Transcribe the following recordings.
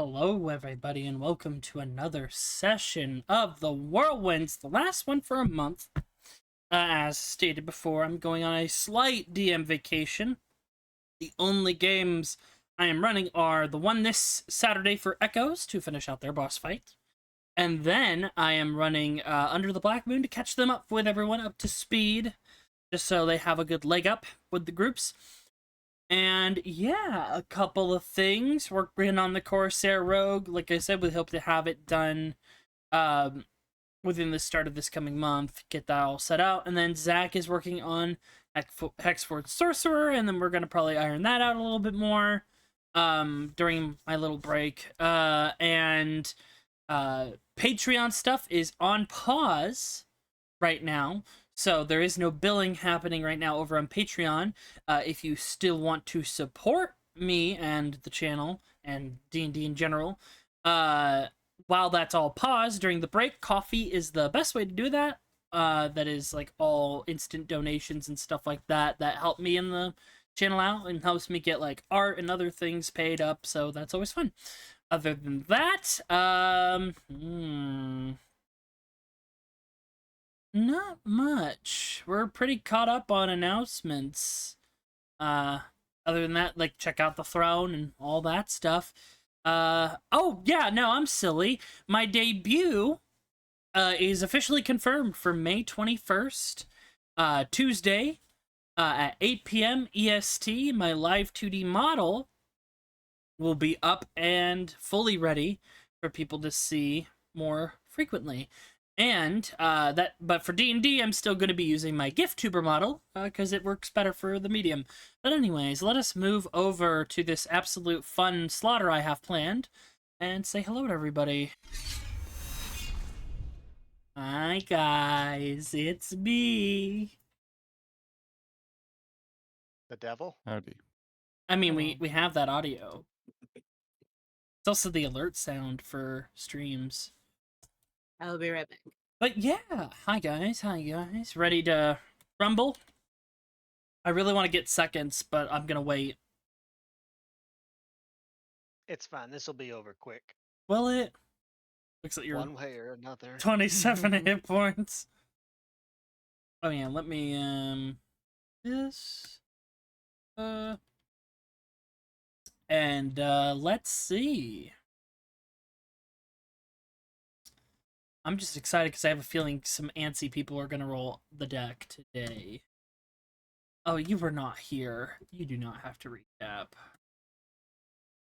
Hello, everybody, and welcome to another session of the Whirlwinds, the last one for a month. As stated before, I'm going on a slight DM vacation. The only games I am running are the one this Saturday for Echoes to finish out their boss fight, and then I am running Under the Black Moon to catch them up with everyone up to speed, just so they have a good leg up with the groups. And yeah, a couple of things. Working on the Corsair Rogue. Like I said, we hope to have it done um, within the start of this coming month. Get that all set out. And then Zach is working on Hexford Sorcerer, and then we're going to probably iron that out a little bit more during my little break. And Patreon stuff is on pause right now. So there is no billing happening right now over on Patreon. If you still want to support me and the channel and D&D in general, while that's all paused during the break, coffee is the best way to do that. That is like all instant donations and stuff like that that help me in the channel out and helps me get like art and other things paid up. So that's always fun. Other than that, not much. We're pretty caught up on announcements. Other than that, like check out the throne and all that stuff. Oh yeah, no, I'm silly. My debut is officially confirmed for May 21st, Tuesday, at 8 p.m. EST. My live 2D model will be up and fully ready for people to see more frequently. And but for D&D, I'm still going to be using my gift tuber model because it works better for the medium. But anyways, let us move over to this absolute fun slaughter I have planned and say hello to everybody. Hi guys, it's me. The devil? Howdy. I mean, Hello. we have that audio. It's also the alert sound for streams. I'll be right back. But yeah, hi guys. Ready to rumble? I really want to get seconds, but I'm gonna wait. It's fine. This will be over quick. Will it? Looks like you're One way or another. 27 hit points. Oh yeah, let me this and let's see. I'm just excited because I have a feeling some antsy people are gonna roll the deck today. Oh, you were not here. You do not have to recap.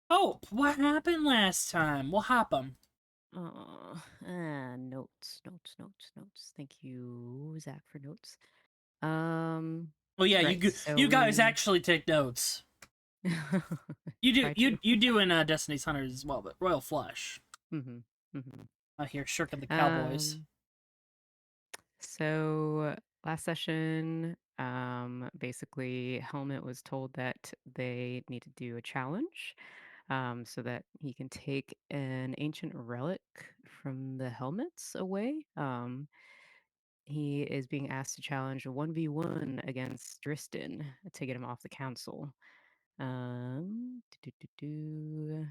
Oh, what happened last time? What happened? Notes. Thank you, Zach, for notes. Oh yeah, Right, you guys so- actually take notes. You do Try you to. you do in Destiny's Hunters as well, but Royal Flush. Mm-hmm. I hear shirking the Cowboys. So last session, basically Helmet was told that they need to do a challenge, so that he can take an ancient relic from the helmets away. He is being asked to challenge a 1v1 against Dristan to get him off the council. Um, do, do, do, do.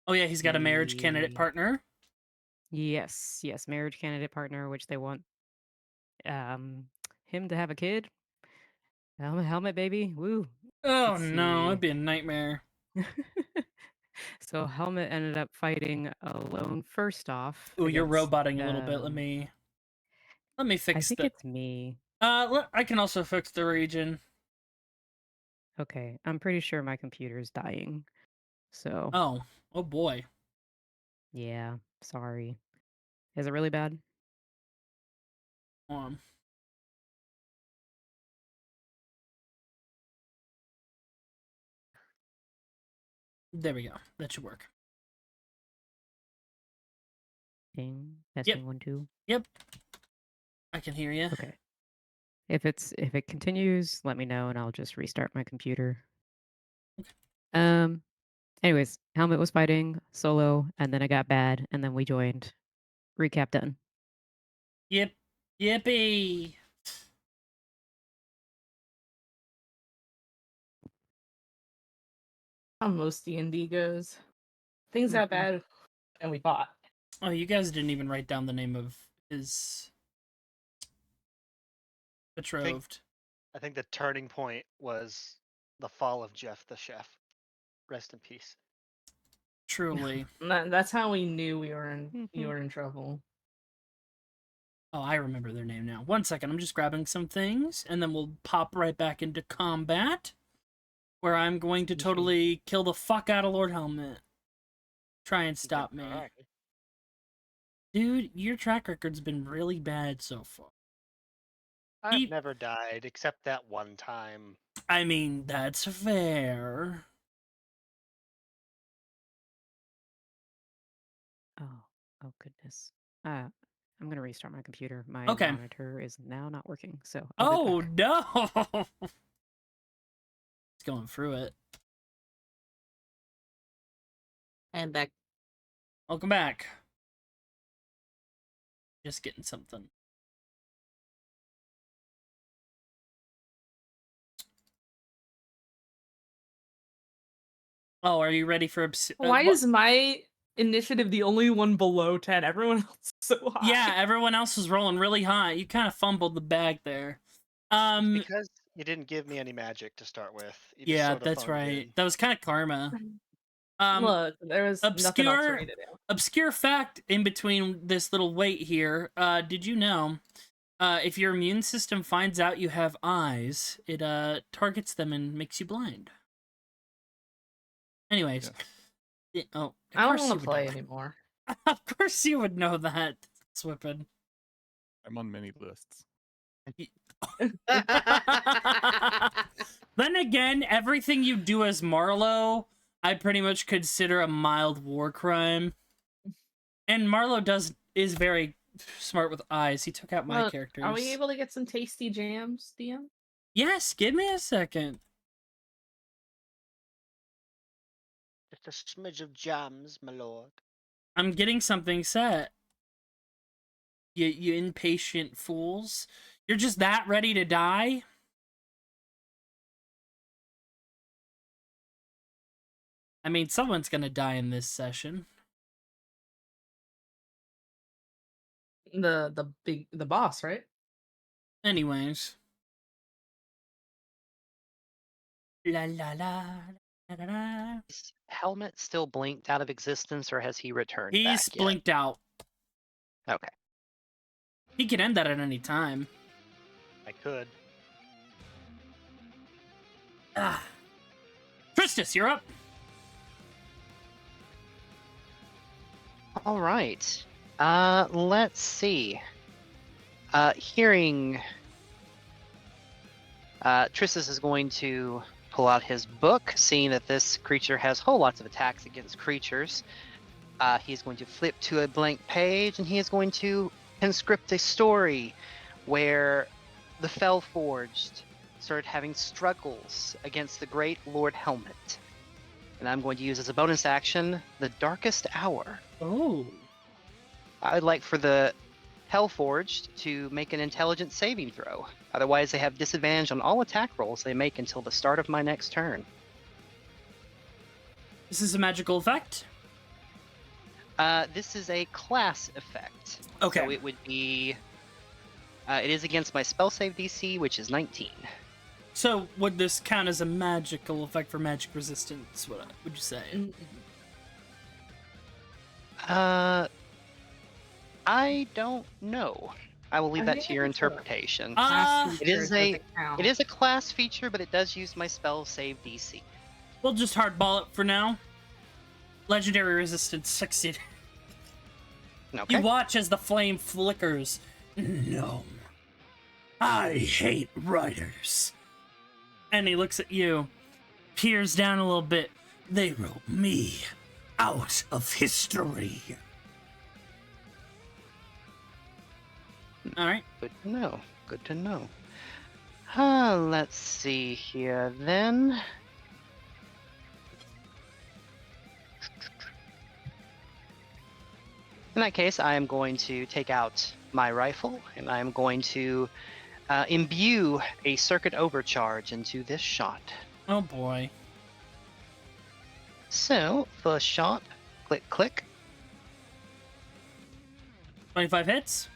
Oh yeah, he's got a marriage candidate partner. Yes, marriage candidate partner, which they want him to have a kid. Helmet baby, woo. Oh Let's no, see. it'd be a nightmare. So Helmet ended up fighting alone first off. Ooh, you're against, roboting a little bit. Let me I fix think the. it's me. I can also fix the region. Okay, I'm pretty sure my computer is dying. So Oh boy. yeah, sorry. Is it really bad? Um. There we go. That should work. Ding. Testing 1 2. Yep. I can hear you. Okay. If it continues, let me know and I'll just restart my computer. Anyways, Helmet was fighting solo and then it got bad and then we joined. Recap done. Yep. Yippee. How most D&D goes. things got bad, and we fought. Oh, you guys didn't even write down the name of his betrothed. I think the turning point was the fall of Jeff the chef. Rest in peace. Truly. That's how we knew we were in Mhm. you were in trouble. Oh, I remember their name now. 1 second, I'm just grabbing some things, and then we'll pop right back into combat, where I'm going to totally kill the fuck out of Lord Helmet. Try and stop me. Alright. Dude, your track record's been really bad so far. I've He- never died except that one time. I mean, that's fair. Oh goodness. I'm gonna restart my computer. My Okay. monitor is now not working, so I'll be Oh, back. no! It's going through it. And back. Welcome back. Just getting something. Oh, are you ready for Why is my initiative the only one below 10? Everyone else is so high. Yeah, everyone else was rolling really high. You kind of fumbled the bag there. Because you didn't give me any magic to start with. You just Yeah, sorta that's phoned it right. in. That was kind of karma. Look, there was nothing else for me to do. Obscure fact in between this little wait here. Did you know, if your immune system finds out you have eyes, it targets them and makes you blind. Anyways, of I don't course want you to would play know that. anymore. Of course you would know that, Swippin. I'm on many lists. Then again, everything you do as Marlowe, I pretty much consider a mild war crime. And Marlowe is very smart with eyes. He took out my Look, characters. are we able to get some tasty jams, DM? Yes, give me a second. Just a smidge of jams, my lord. I'm getting something set. You impatient fools. You're just that ready to die? I mean, someone's gonna die in this session. The boss, right? Anyways. La la la la la la. Is Helmet still blinked out of existence, or has he returned He's back blinked out. yet? Okay. He could end that at any time. I could. Ah. Tristus, you're up. All right. Let's see. Hearing Tristus is going to pull out his book, seeing that this creature has whole lots of attacks against creatures. He's going to flip to a blank page, and he is going to conscript a story where the Fellforged started having struggles against the great Lord Helmet. And I'm going to use as a bonus action the Darkest Hour. Oh. I'd like for the Hellforged to make an intelligence saving throw. Otherwise, they have disadvantage on all attack rolls they make until the start of my next turn. This is a magical effect? This is a class effect. Okay. So it would be... it is against my spell save DC, which is 19. So, would this count as a magical effect for magic resistance? What would you say? I don't know. I will leave I that think to your it's a interpretation. Class It is features a- doesn't count. It is a class feature, but it does use my spell save DC. We'll just hardball it for now. Legendary resistance succeed. Okay. You watch as the flame flickers. No. I hate writers. And he looks at you, peers down a little bit. They wrote me out of history. Alright. Good to know. Good to know. Let's see here then. In that case, I am going to take out my rifle, and I am going to imbue a circuit overcharge into this shot. Oh boy. So, first shot, Click, click. 25 hits.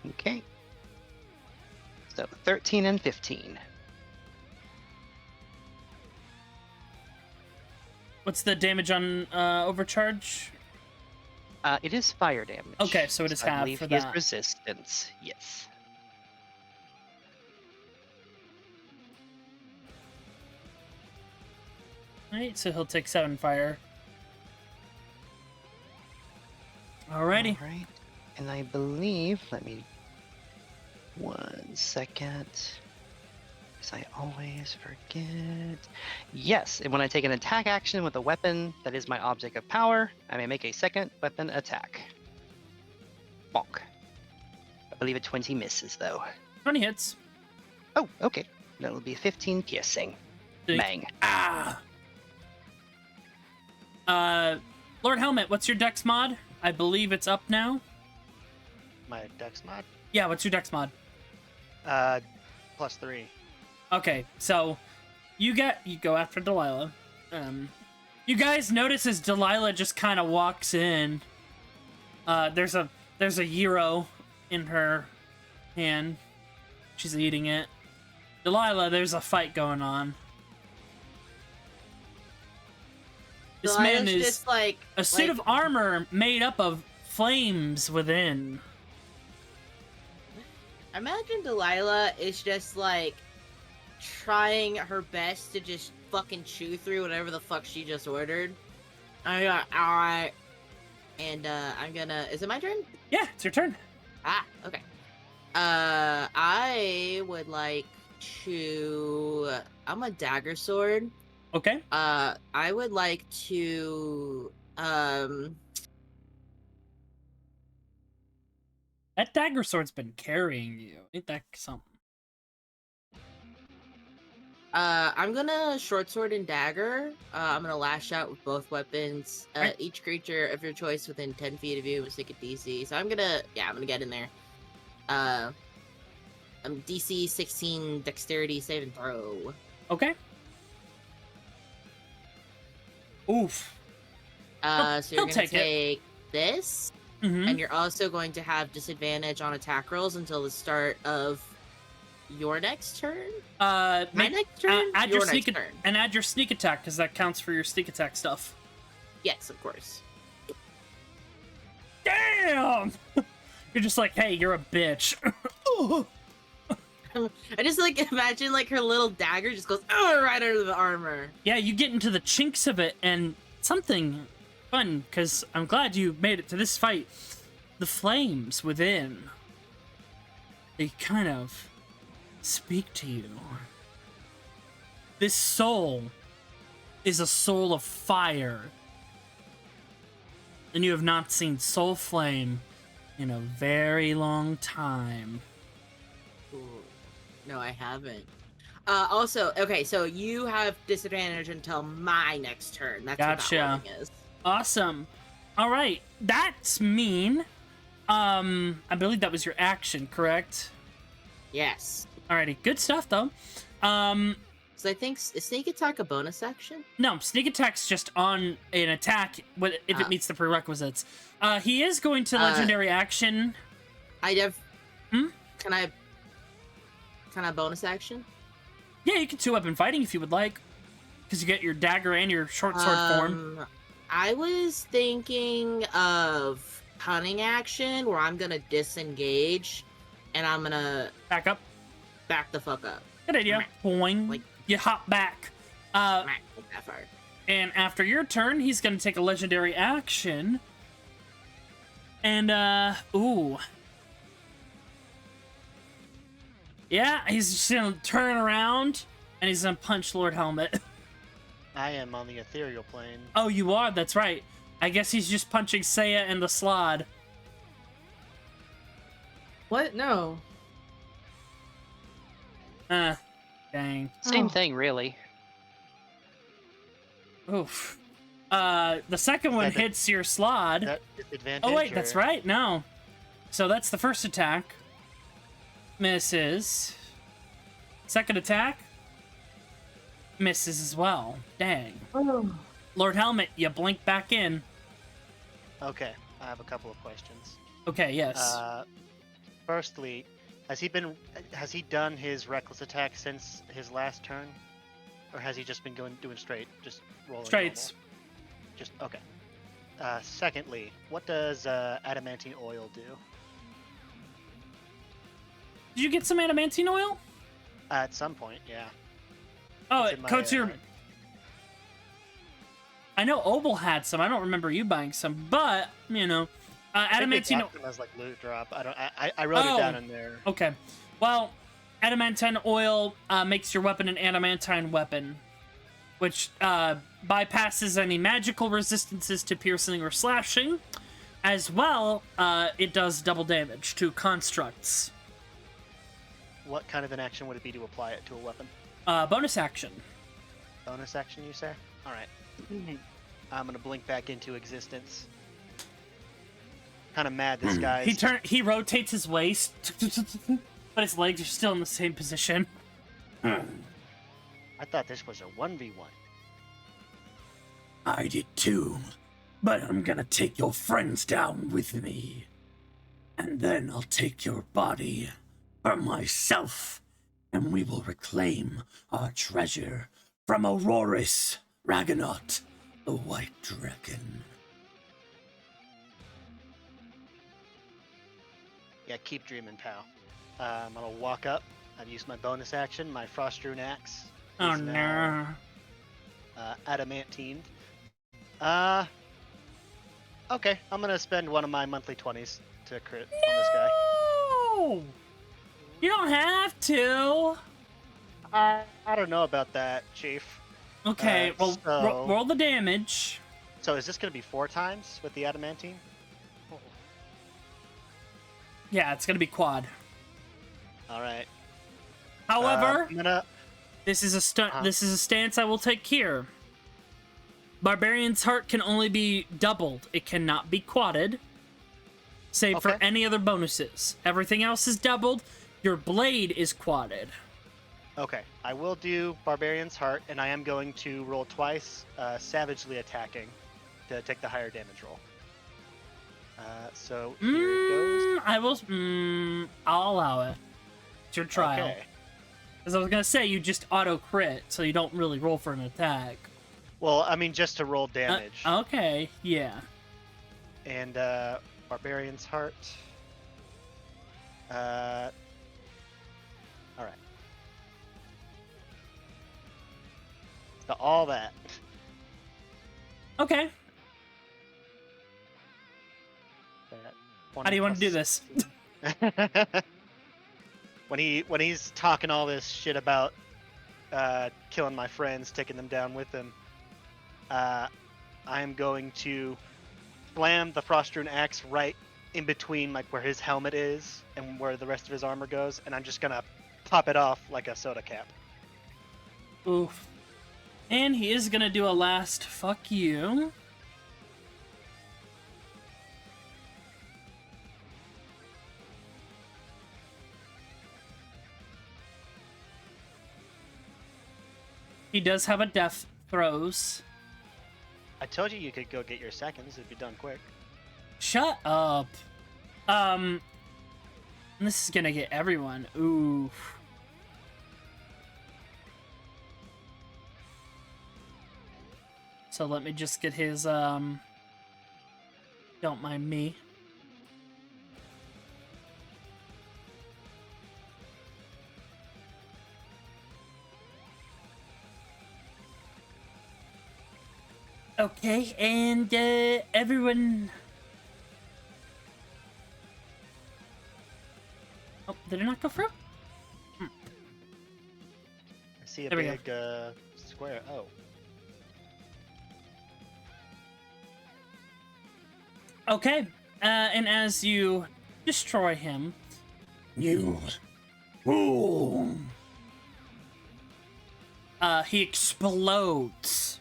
Okay. So 13 and 15. What's the damage on overcharge? It is fire damage. Okay, so it is I half believe for he has that. resistance. Yes. Alright, so he'll take 7 fire. Alrighty. All right. And I believe, let me 1 second. Because I always forget. Yes, and when I take an attack action with a weapon that is my object of power, I may make a second weapon attack. Bonk. I believe a 20 misses though. 20 hits. Oh, okay. That'll be 15 piercing. Dink. Bang. Ah! Lord Helmet, what's your dex mod? I believe it's up now. My dex mod? Yeah, what's your dex mod? +3. Okay, so you go after Delilah. You guys notice as Delilah just kind of walks in. There's a gyro in her hand. She's eating it. Delilah, there's a fight going on. This man Delilah's is just like a suit of armor made up of flames within. Imagine Delilah is just like trying her best to just fucking chew through whatever the fuck she just ordered. Alright. And I'm gonna. Is it my turn? Yeah, it's your turn. Ah, okay. I would like to. I'm a dagger sword. Okay. I would like to. That dagger sword's been carrying you. Ain't that something? I'm gonna short sword and dagger. I'm gonna lash out with both weapons. Right. Each creature of your choice within 10 feet of you must take a DC. So I'm gonna get in there. I'm DC 16 dexterity save and throw. Okay. Oof. So you're he'll gonna take it. take this, Mm-hmm. and you're also going to have disadvantage on attack rolls until the start of your next turn. My next turn. add your your sneak next turn. and add your sneak attack because that counts for your sneak attack stuff. Yes, of course. Damn! You're just like, hey, you're a bitch. I just like imagine like her little dagger just goes right under the armor. Yeah, you get into the chinks of it, and something fun, because I'm glad you made it to this fight. The flames within, they kind of speak to you. This soul is a soul of fire. And you have not seen soul flame in a very long time. Ooh. No, I haven't. Also, okay, so you have disadvantage until my next turn. That's what Gotcha. that wording is. Awesome. All right, that's mean. I believe that was your action, correct? Yes. Alrighty, good stuff though. So I think is sneak attack a bonus action? No, sneak attack's just on an attack if it meets the prerequisites. He is going to legendary action. I have. Hmm? Can I bonus action? Yeah, you can 2-weapon fighting if you would like, because you get your dagger and your short sword form. I was thinking of cunning action where I'm gonna disengage and I'm gonna Back up. back the fuck up. Good idea. Boing. Like- You hop back. Not that far. And after your turn, he's gonna take a legendary action. And ooh. Yeah, he's just gonna turn around and he's gonna punch Lord Helmet. I am on the ethereal plane. Oh, you are? That's right. I guess he's just punching Seiya and the Slod. What? No. Dang. Same Oh. thing, really. Oof. The second one Is that the- hits your Slod. That disadvantage. Oh, wait, that's or- right. No. So that's the first attack. Misses. Second attack. Misses as well. Dang. Oh. Lord Helmet, you blink back in. Okay, I have a couple of questions. Okay, yes. Firstly, has he done his reckless attack since his last turn, or has he just been doing straight, just rolling Straights. normal? Just okay. Secondly, what does adamantine oil do? Did you get some adamantine oil? At some point, yeah. Oh, It's it in my, coats your... I know Obel had some. I don't remember you buying some, but, you know, I think they adamantine... got them as like loot drop. I wrote it down Oh. in there. Okay. Well, adamantine oil makes your weapon an adamantine weapon, which bypasses any magical resistances to piercing or slashing. As well, it does double damage to constructs. What kind of an action would it be to apply it to a weapon? Bonus action. Bonus action, you say? All right. I'm gonna blink back into existence. Kind of mad this guy's. He rotates his waist, but his legs are still in the same position. I thought this was a 1v1. I did too, but I'm gonna take your friends down with me. And then I'll take your body for myself, and we will reclaim our treasure from Auroris Ragnot, the White Dragon. Yeah, keep dreaming, pal. I'm gonna walk up. I've used my bonus action. My frost-strewn axe Oh is no. now adamantined. Okay, I'm gonna spend one of my monthly 20s to crit on this guy. No! You don't have to. I don't know about that, Chief. Okay, well, so- roll the damage. So is this gonna be 4 times with the adamantine? Yeah, it's gonna be quad. All right. However, I'm gonna. this is a stance I will take here. Barbarian's Heart can only be doubled. It cannot be quadded. Save for Okay. any other bonuses. Everything else is doubled. Your blade is quadded. Okay, I will do Barbarian's Heart, and I am going to roll twice, savagely attacking, to take the higher damage roll. So here it goes. I'll allow it. It's your trial. Okay. Because I was gonna say you just auto crit, so you don't really roll for an attack. Well, I mean, just to roll damage. Okay, yeah. And Barbarian's Heart. All right. So all that. Okay. That How do you want to do this? when he's talking all this shit about killing my friends, taking them down with him, I am going to slam the frost-strewn axe right in between, like where his helmet is and where the rest of his armor goes, and I'm just gonna pop it off like a soda cap. Oof. And he is gonna do a last fuck you. He does have a death throws. I told you you could go get your seconds. It'd be done quick. Shut up. This is gonna get everyone. Ooh. So let me just get his, don't mind me. Okay, and, everyone... Oh, did it not go through? I see a There we big square. Oh. Okay, and as you destroy him... You fool! He explodes.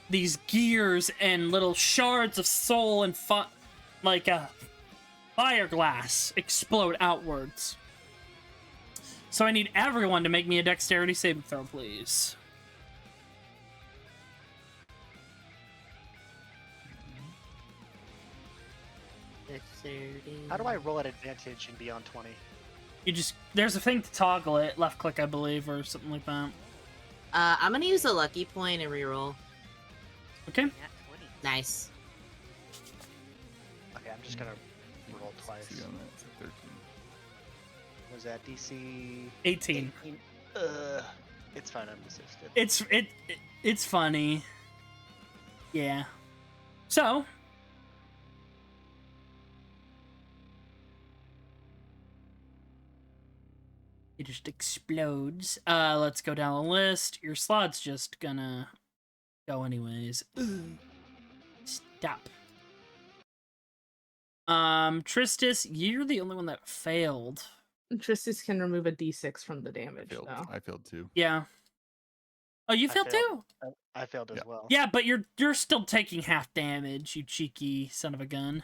These gears and little shards of soul and like a fire glass explode outwards. So I need everyone to make me a dexterity saving throw, please. Dexterity. How do I roll at advantage and beyond 20? You just there's a thing to toggle it, left click, I believe, or something like that. I'm gonna use a lucky point and reroll. Okay. Nat 20. Nice. Okay, I'm just gonna roll twice. See on that, it's a 13. Was that DC 18. 18? It's fine. I'm assisted. It's funny. Yeah. So it just explodes. Let's go down the list. Your slot's just gonna go anyways. Stop. Tristis, you're the only one that failed. Tristis can remove a d6 from the damage, though. I failed too. Yeah. Oh, you I failed too? I failed as Yeah. well. Yeah, but you're still taking half damage, you cheeky son of a gun.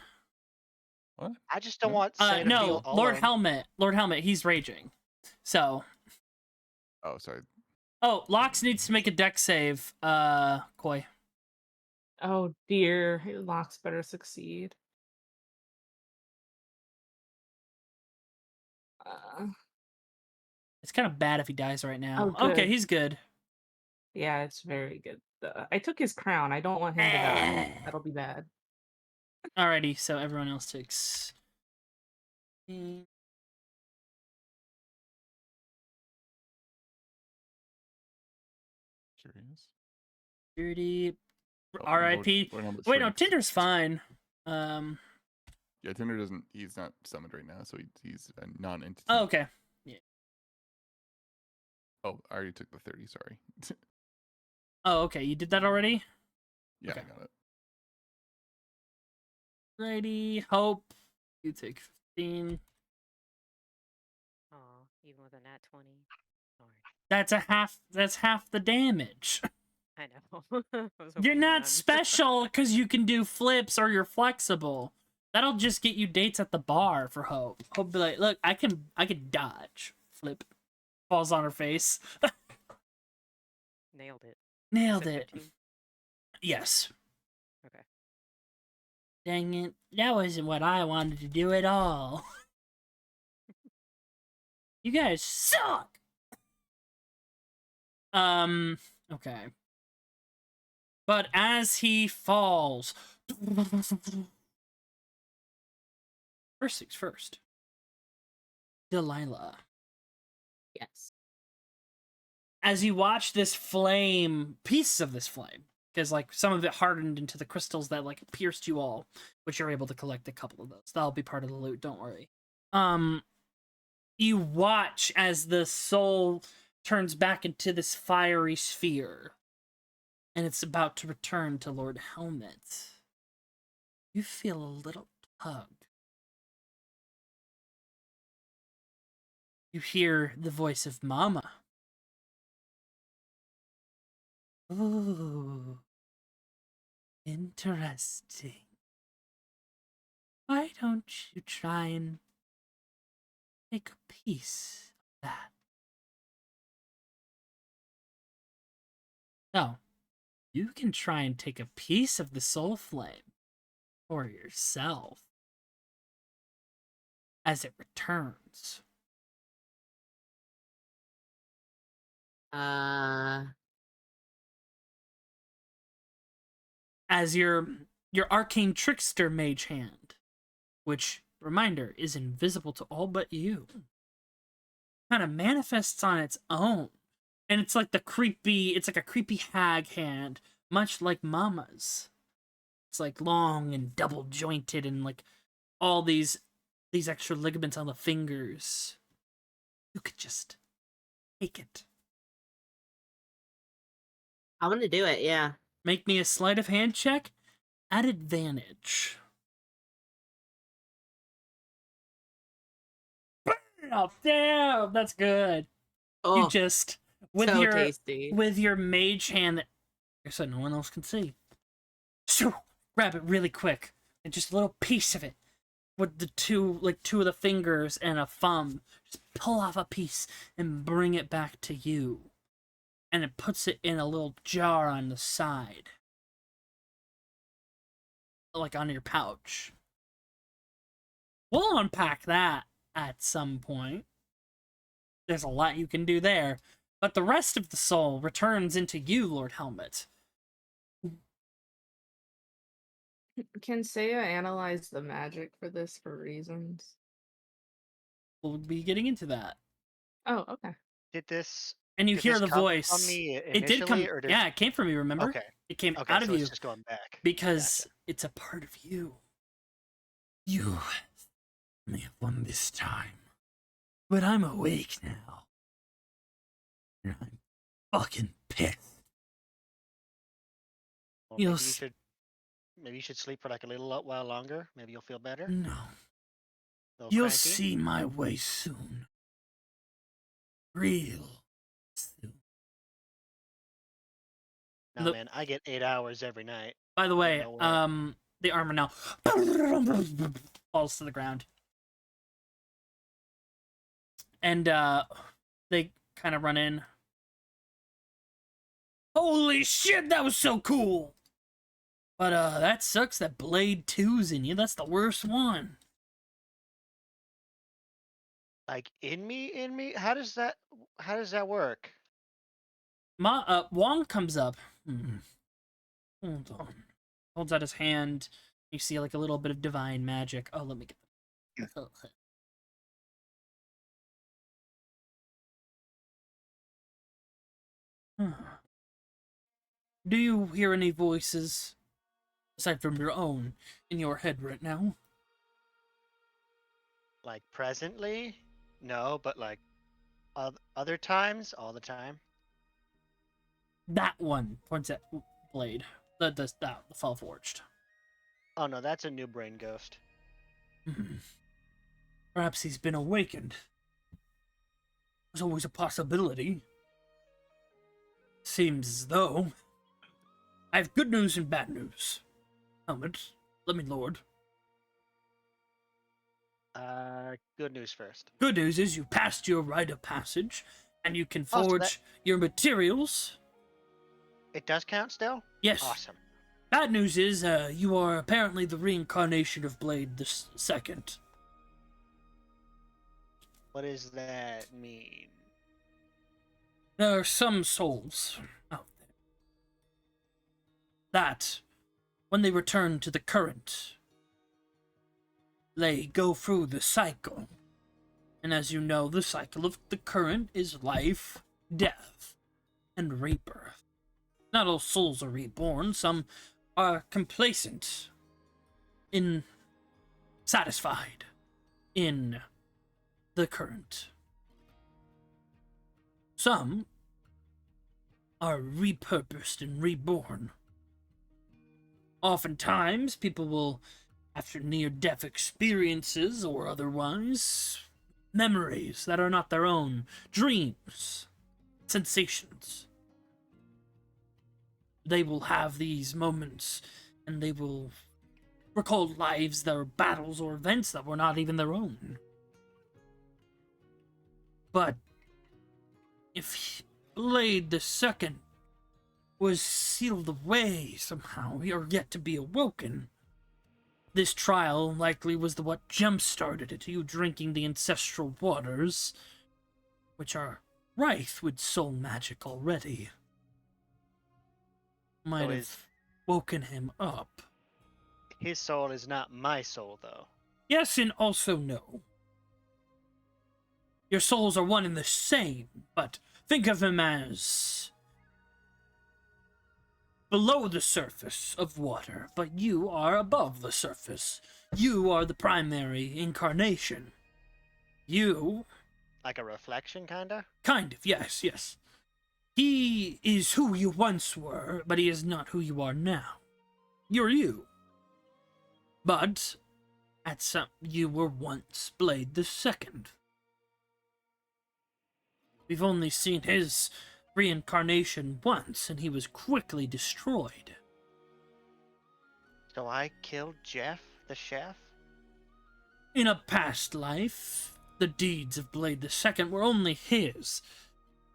What? I just don't No. want Santa to No, feel all Lord alone. Helmet, he's raging. So, Oh, sorry. oh, Lox needs to make a dex save, Koi. Oh dear, Locks better succeed. It's kind of bad if he dies right now. Oh, Okay, good. he's good. Yeah, it's very good. I took his crown. I don't want him to die. That'll be bad. Alrighty, so everyone else takes... Curious. 30... Oh, R.I.P. Lord Helmet's Wait, no, shrinks. Tinder's fine. Yeah, Tinder doesn't. He's not summoned right now, so he's a non-entity. Oh, okay. Oh, I already took the 30. Sorry. Oh, okay, you did that already? Yeah, Okay. I got it. Righty, Hope. You take 15. Oh, even with a nat 20. Darn. That's half the damage. I know. I was You're hoping not none. special because you can do flips or you're flexible. That'll just get you dates at the bar for Hope. Hope be like, look, I can dodge. Flip. Falls on her face. Nailed it. Nailed Said it. 15? Yes. Okay. Dang it. That wasn't what I wanted to do at all. You guys suck. Okay. But as he falls, first things first. Delilah. Yes. As you watch this flame, pieces of this flame, because like some of it hardened into the crystals that like pierced you all, which you're able to collect a couple of those. That'll be part of the loot, don't worry. You watch as the soul turns back into this fiery sphere, and it's about to return to Lord Helmet. You feel a little tug. You hear the voice of Mama. Ooh, interesting. Why don't you try and take a piece of that? No, you can try and take a piece of the soul flame for yourself as it returns. As your arcane trickster mage hand, which, reminder, is invisible to all but you, kind of manifests on its own. And it's like it's like a creepy hag hand, much like Mama's. It's like long and double jointed and like all these extra ligaments on the fingers. You could just take it. I'm gonna do it, yeah. Make me a sleight of hand check at advantage. Oh, damn, that's good. Oh, You just with so your tasty. with your mage hand that so no one else can see. So grab it really quick and just a little piece of it. with the two of the fingers and a thumb, just pull off a piece and bring it back to you. And it puts it in a little jar on the side. Like on your pouch. We'll unpack that at some point. There's a lot you can do there. But the rest of the soul returns into you, Lord Helmet. Can Seiya analyze the magic for this for reasons? We'll be getting into that. Oh, okay. Did this And you did hear this the come voice. from me It did come. initially, or did Yeah, it came from you, remember? Okay. It came Okay, out so of it's you just going back. because Gotcha. it's a part of you. You may have won this time, but I'm awake now. And I'm fucking pissed. Well, You'll maybe you s- should sleep for like a little while longer. Maybe you'll feel better. No, A little you'll cranky. see my way soon. Real soon. No, Look- man, I get 8 hours every night. By the way, no way. the armor now falls to the ground. And they kind of run in. Holy shit, that was so cool! But that sucks that Blade 2's in you. That's the worst one. Like in me? How does that work? Wong comes up. Hold on. Holds out his hand. You see like a little bit of divine magic. Oh, let me get the... Do you hear any voices aside from your own in your head right now? Like presently? No, but like other times, all the time. That one points at Blade. The Fall Forged. Oh no, that's a new brain ghost. Perhaps he's been awakened. There's always a possibility. Seems as though. I have good news and bad news. Helmet, let me lord. Good news first. Good news is you passed your rite of passage, and you can Oh, so forge your materials. It does count still? Yes. Awesome. Bad news is you are apparently the reincarnation of Blade the Second. What does that mean? There are some souls out there that, when they return to the current, they go through the cycle. And as you know, the cycle of the current is life, death, and rebirth. Not all souls are reborn. Some are complacent, satisfied in the current. Some are repurposed and reborn. Oftentimes, people will, after near-death experiences or otherwise, memories that are not their own, dreams, sensations. They will have these moments, and they will recall lives that are battles or events that were not even their own. But if Blade the Second was sealed away somehow, or yet to be awoken, this trial likely was what jump-started it, you drinking the ancestral waters, which are rife with soul magic already. Might have woken him up. His soul is not my soul, though. Yes, and also no. Your souls are one and the same, but think of him as below the surface of water, but you are above the surface. You are the primary incarnation. You... Like a reflection, kinda? Kind of, yes, yes. He is who you once were, but he is not who you are now. You're you. But, you were once Blade the Second. We've only seen his reincarnation once, and he was quickly destroyed. So I killed Jeff, the chef? In a past life, the deeds of Blade II were only his.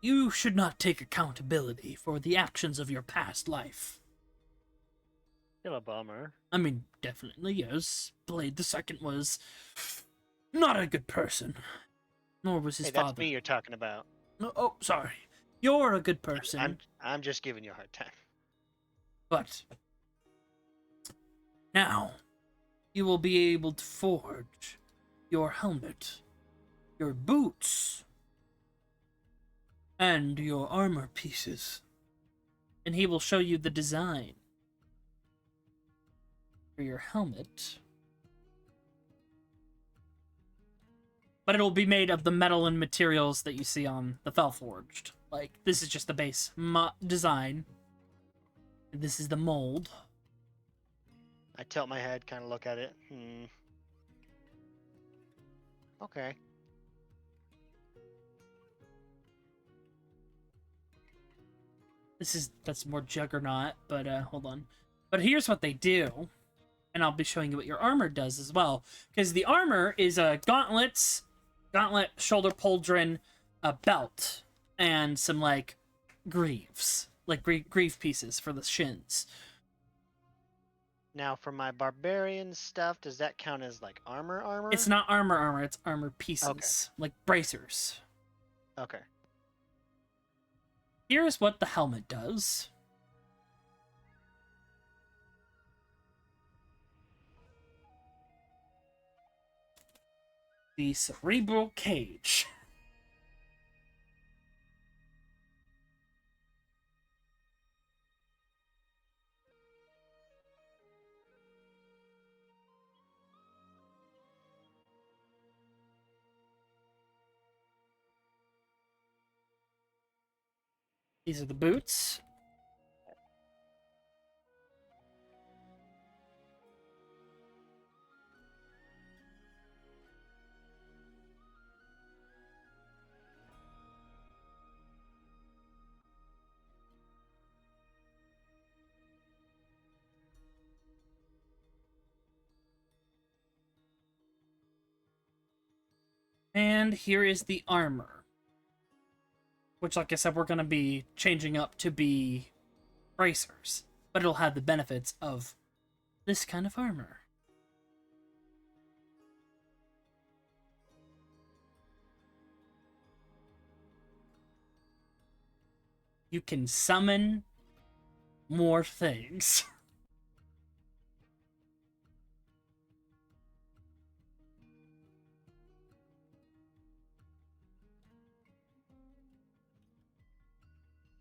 You should not take accountability for the actions of your past life. You're a bummer. I mean, definitely, yes. Blade II was not a good person. Nor was his Hey, that's father. me you're talking about. Oh, sorry. You're a good person. I'm just giving you a hard time. But now you will be able to forge your helmet, your boots, and your armor pieces. And he will show you the design for your helmet. But it'll be made of the metal and materials that you see on the Felforged. Like, this is just the base design. This is the mold. I tilt my head, kind of look at it. Okay. That's more Juggernaut, but hold on. But here's what they do, and I'll be showing you what your armor does as well. Because the armor is gauntlets, gauntlet, shoulder pauldron, a belt, and some like greaves, like greave pieces for the shins. Now, for my barbarian stuff, does that count as like armor? It's not armor, it's armor pieces, like bracers. Okay. Here's what the helmet does. The cerebral cage. These are the boots. And here is the armor. Which, like I said, we're going to be changing up to be bracers. But it'll have the benefits of this kind of armor. You can summon more things.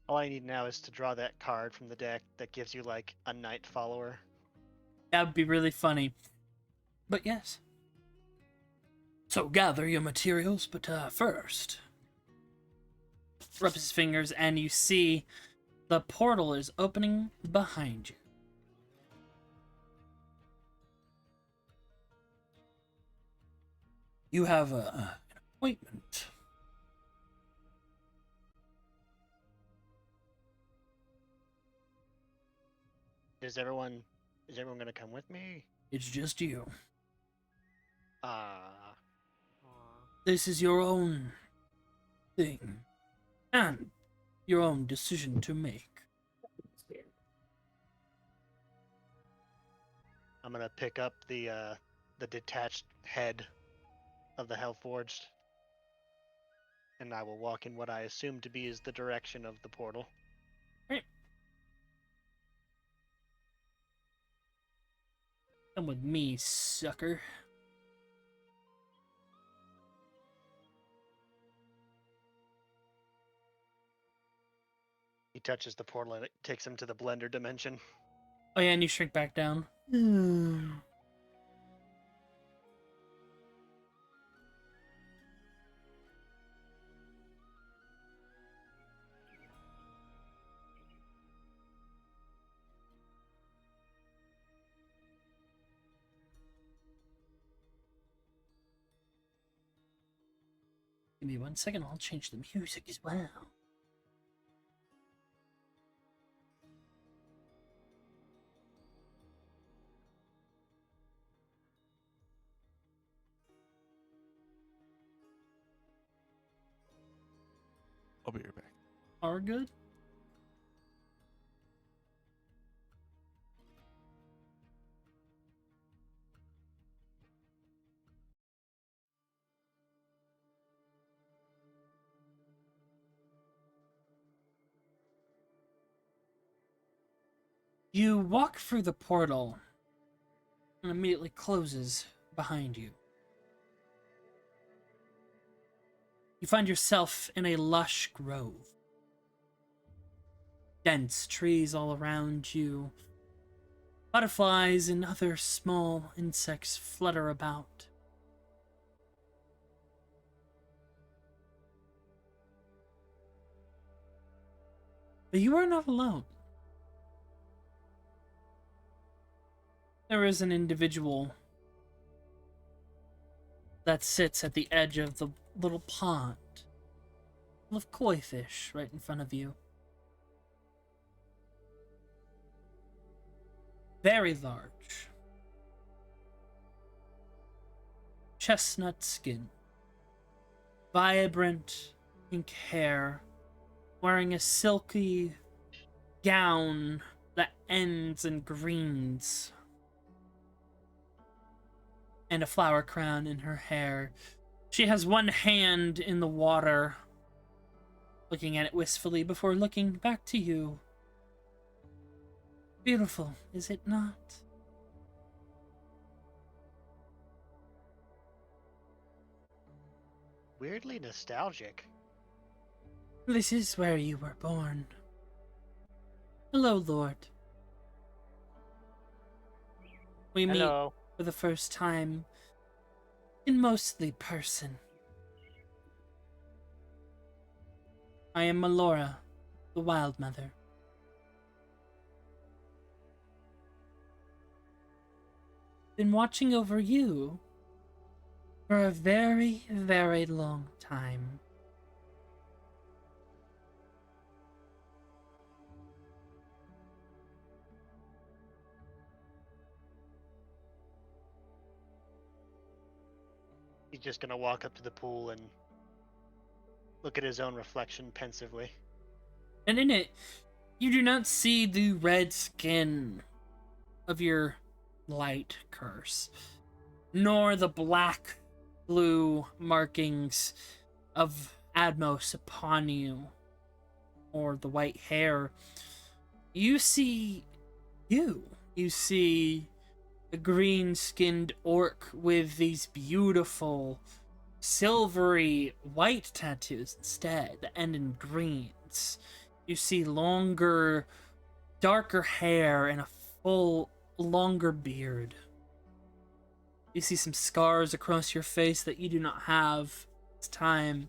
All I need now is to draw that card from the deck that gives you like a knight follower. That would be really funny. But yes. So gather your materials, but first. Rub his fingers and you see the portal is opening behind you. You have an appointment. Is everyone gonna come with me? It's just you. Ah. This is your own thing. And your own decision to make. I'm gonna pick up the detached head of the Hellforged, and I will walk in what I assume to be is the direction of the portal. Right. Come with me, sucker. He touches the portal and it takes him to the blender dimension. Oh yeah, and you shrink back down. Give me 1 second, I'll change the music as well. I'll be right back. Are good? You walk through the portal and immediately closes behind you. You find yourself in a lush grove. Dense trees all around you. Butterflies and other small insects flutter about. But you are not alone. There is an individual that sits at the edge of the little pond full of koi fish right in front of you. Very large. Chestnut skin. Vibrant pink hair. Wearing a silky gown that ends in greens. And a flower crown in her hair. She has one hand in the water, looking at it wistfully before looking back to you. Beautiful, is it not? Weirdly nostalgic. This is where you were born. Hello, Lord. We meet Hello. for the first time in mostly person. I am Melora, the Wild Mother. Been watching over you for a very, very long time. He's just gonna walk up to the pool and look at his own reflection pensively. And in it, you do not see the red skin of your light curse, nor the black blue markings of Admos upon you, or the white hair. You see you. You see a green-skinned orc with these beautiful silvery white tattoos instead that end in greens. You see longer, darker hair and a full, longer beard. You see some scars across your face that you do not have. It's time.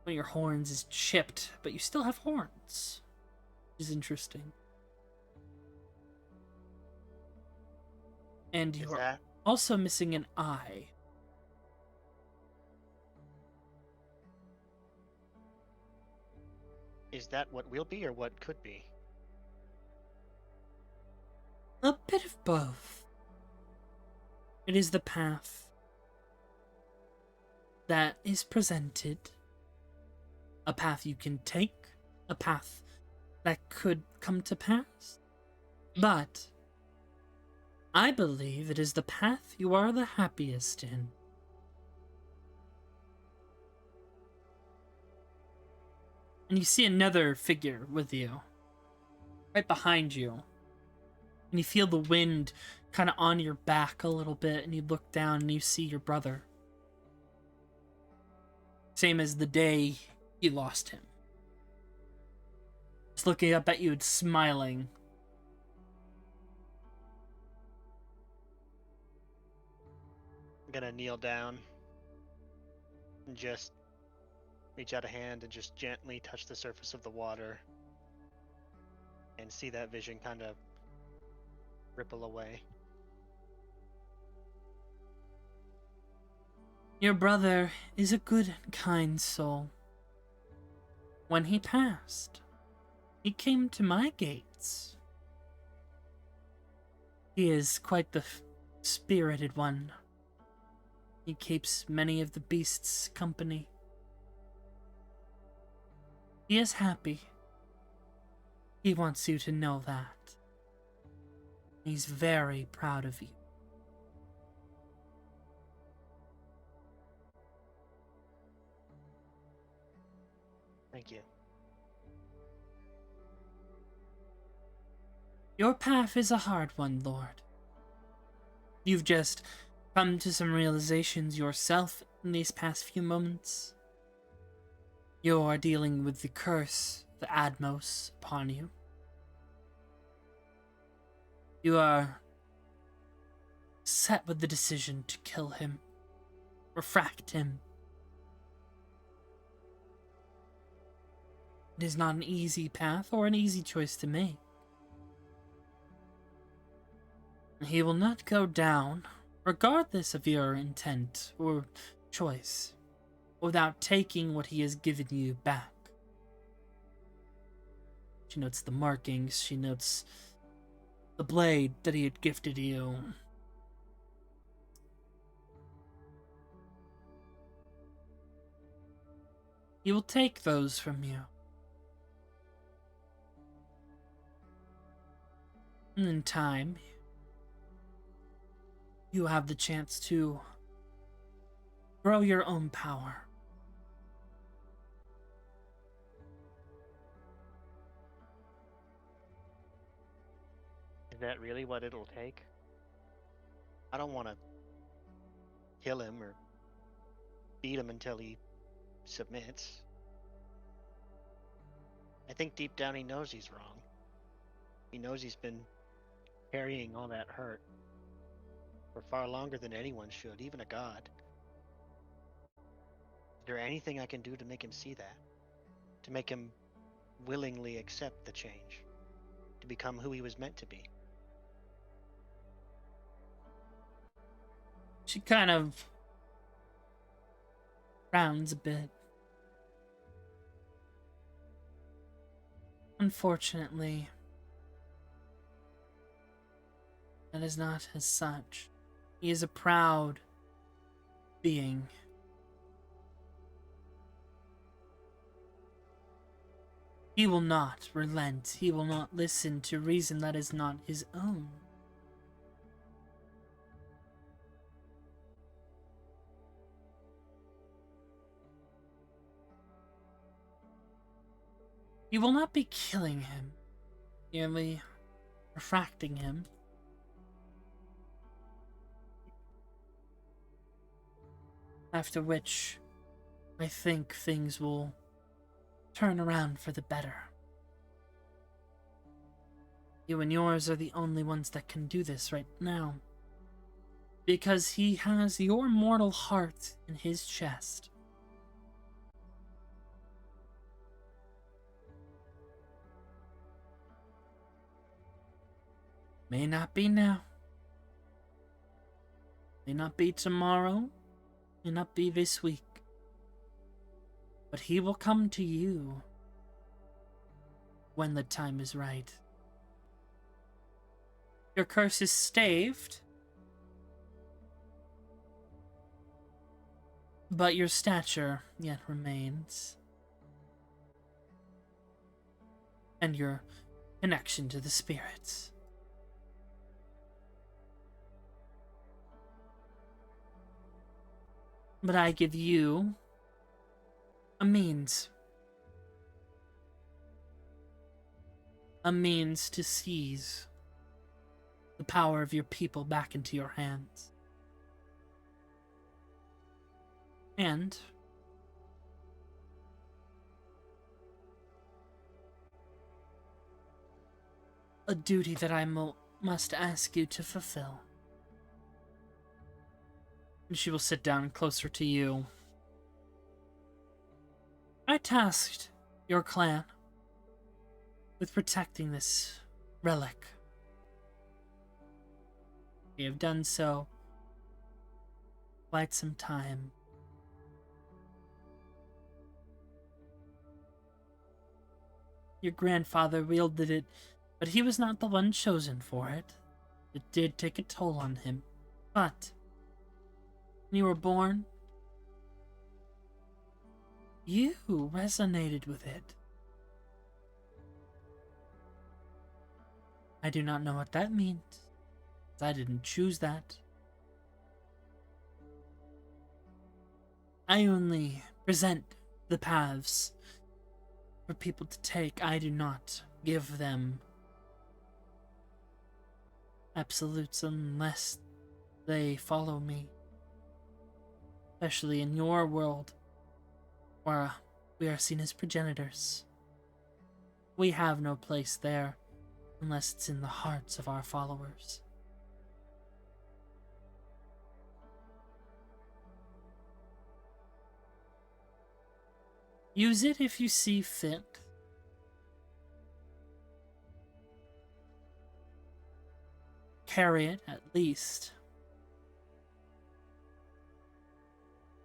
One of your horns is chipped, but you still have horns, which is interesting. And you Is are that also missing an eye. what will be or what could be? A bit of both. It is the path that is presented. A path you can take. A path that could come to pass. But I believe it is the path you are the happiest in. And you see another figure with you, right behind you. And you feel the wind kind of on your back a little bit, and you look down and you see your brother. Same as the day you lost him. Just looking up at you and smiling. I'm gonna kneel down and just reach out a hand and just gently touch the surface of the water and see that vision kind of ripple away. Your brother is a good and kind soul. When he passed, he came to my gates. He is quite the spirited one. He keeps many of the beasts company. He is happy. He wants you to know that. He's very proud of you. Thank you. Your path is a hard one, Lord. You've just come to some realizations yourself in these past few moments. You're dealing with the curse, the Admos, upon you. You are set with the decision to kill him, refract him. It is not an easy path or an easy choice to make. He will not go down, regardless of your intent or choice, without taking what he has given you back. She notes the markings, she notes the blade that he had gifted you. He will take those from you. And in time, you have the chance to grow your own power. Is that really what it'll take? I don't want to kill him or beat him until he submits. I think deep down he knows he's wrong. He knows he's been carrying all that hurt for far longer than anyone should, even a god. Is there anything I can do to make him see that? To make him willingly accept the change? To become who he was meant to be? She kind of frowns a bit. Unfortunately, that is not as such. He is a proud being. He will not relent. He will not listen to reason that is not his own. You will not be killing him, merely refracting him. After which, I think things will turn around for the better. You and yours are the only ones that can do this right now. Because he has your mortal heart in his chest. May not be now. May not be tomorrow. May not be this week. But he will come to you when the time is right. Your curse is staved, but your stature yet remains. And your connection to the spirits. But I give you a means. A means to seize the power of your people back into your hands. And a duty that I must ask you to fulfill. And she will sit down closer to you. I tasked your clan with protecting this relic. We have done so quite some time. Your grandfather wielded it, but he was not the one chosen for it. It did take a toll on him. But when you were born, you resonated with it. I do not know what that means. I didn't choose that. I only present the paths for people to take. I do not give them absolutes unless they follow me. Especially in your world, where we are seen as progenitors. We have no place there unless it's in the hearts of our followers. Use it if you see fit. Carry it, at least.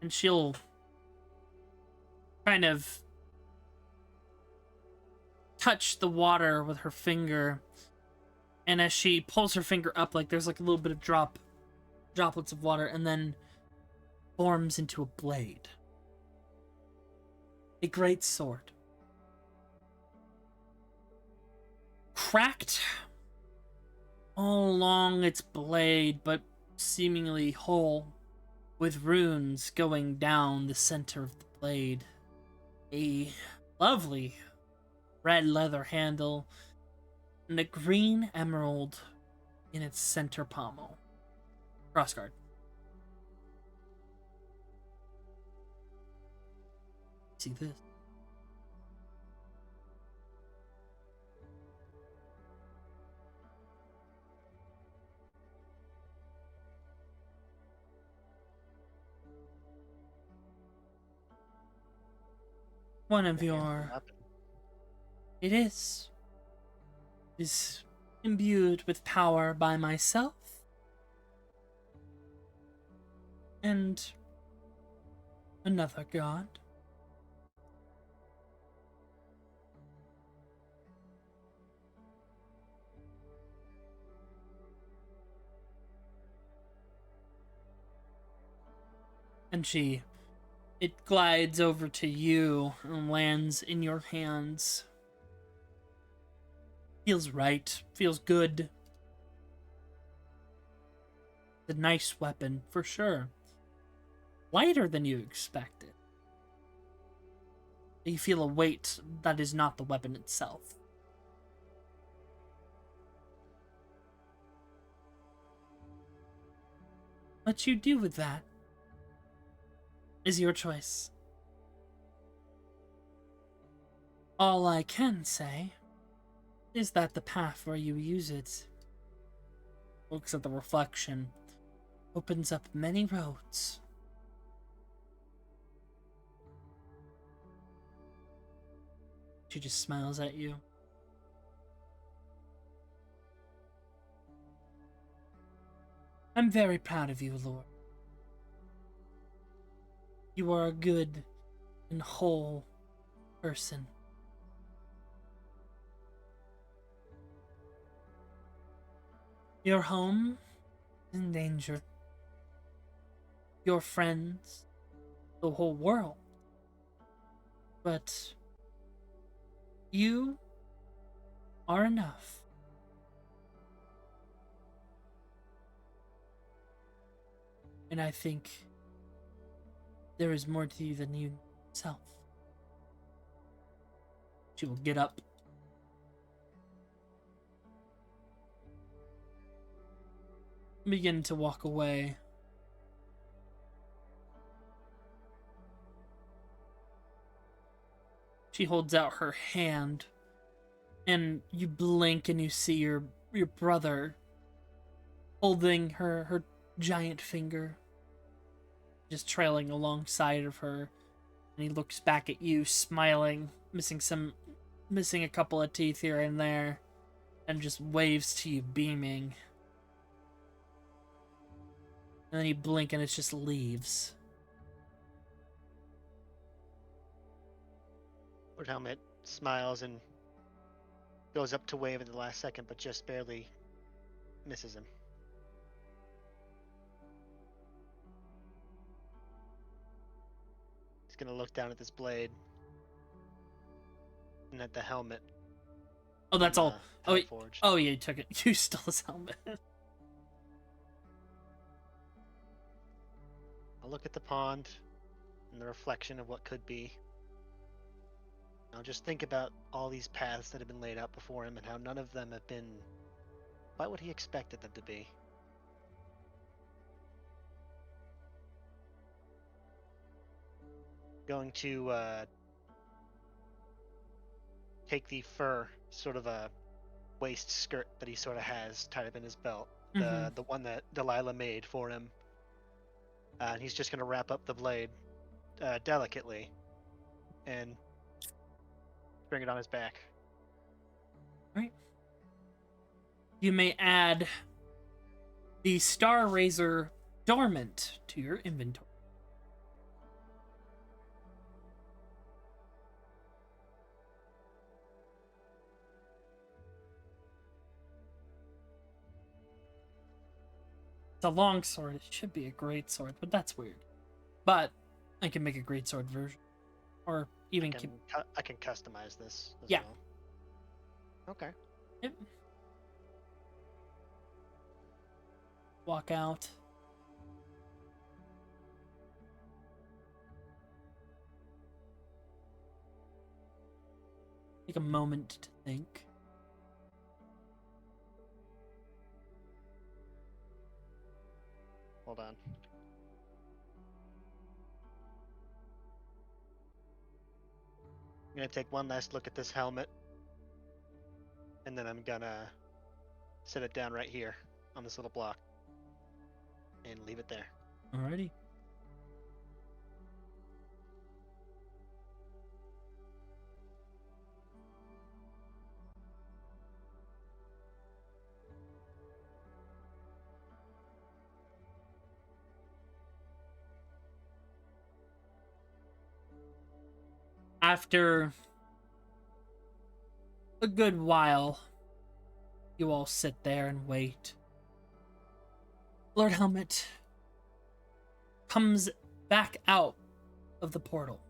And she'll kind of touch the water with her finger. And as she pulls her finger up, like there's like a little bit of droplets of water, and then forms into a blade. A great sword. Cracked all along its blade, but seemingly whole, with runes going down the center of the blade. A lovely red leather handle, and a green emerald in its center pommel. Crossguard. See this? One of your... It is. Is imbued with power by myself and another god. And it glides over to you and lands in your hands. Feels right, feels good. A nice weapon, for sure. Lighter than you expected. You feel a weight that is not the weapon itself. What you do with that is your choice. All I can say is that the path where you use it, looks at the reflection, opens up many roads. She just smiles at you. I'm very proud of you, Lord. You are a good and whole person. Your home is in danger. Your friends, the whole world. But you are enough. And I think there is more to you than you yourself. She will get up. Begin to walk away. She holds out her hand, and you blink and you see your brother holding her giant finger, just trailing alongside of her, and he looks back at you, smiling, missing a couple of teeth here and there, and just waves to you, beaming. And then you blink and it just leaves. Lord Helmet smiles and goes up to wave at the last second, but just barely misses him. He's gonna look down at this blade and at the helmet Oh, that's from, all. Oh, Hellforged. oh yeah, you took it. You stole his helmet. I'll look at the pond and the reflection of what could be. I'll just think about all these paths that have been laid out before him and how none of them have been quite what he expected them to be. Going to take the fur, sort of a waist skirt that he sort of has tied up in his belt, the one that Delilah made for him, and he's just going to wrap up the blade delicately and bring it on his back. Right. You may add the Star Razor Dormant to your inventory. It's a long sword. It should be a great sword, but that's weird. But I can make a great sword version, or even I can customize this as Yeah. well. Okay. Yep. Walk out. Take a moment to think. Hold on. I'm gonna take one last look at this helmet, and then I'm gonna set it down right here on this little block and leave it there. Alrighty. After a good while, you all sit there and wait. Lord Helmet comes back out of the portal,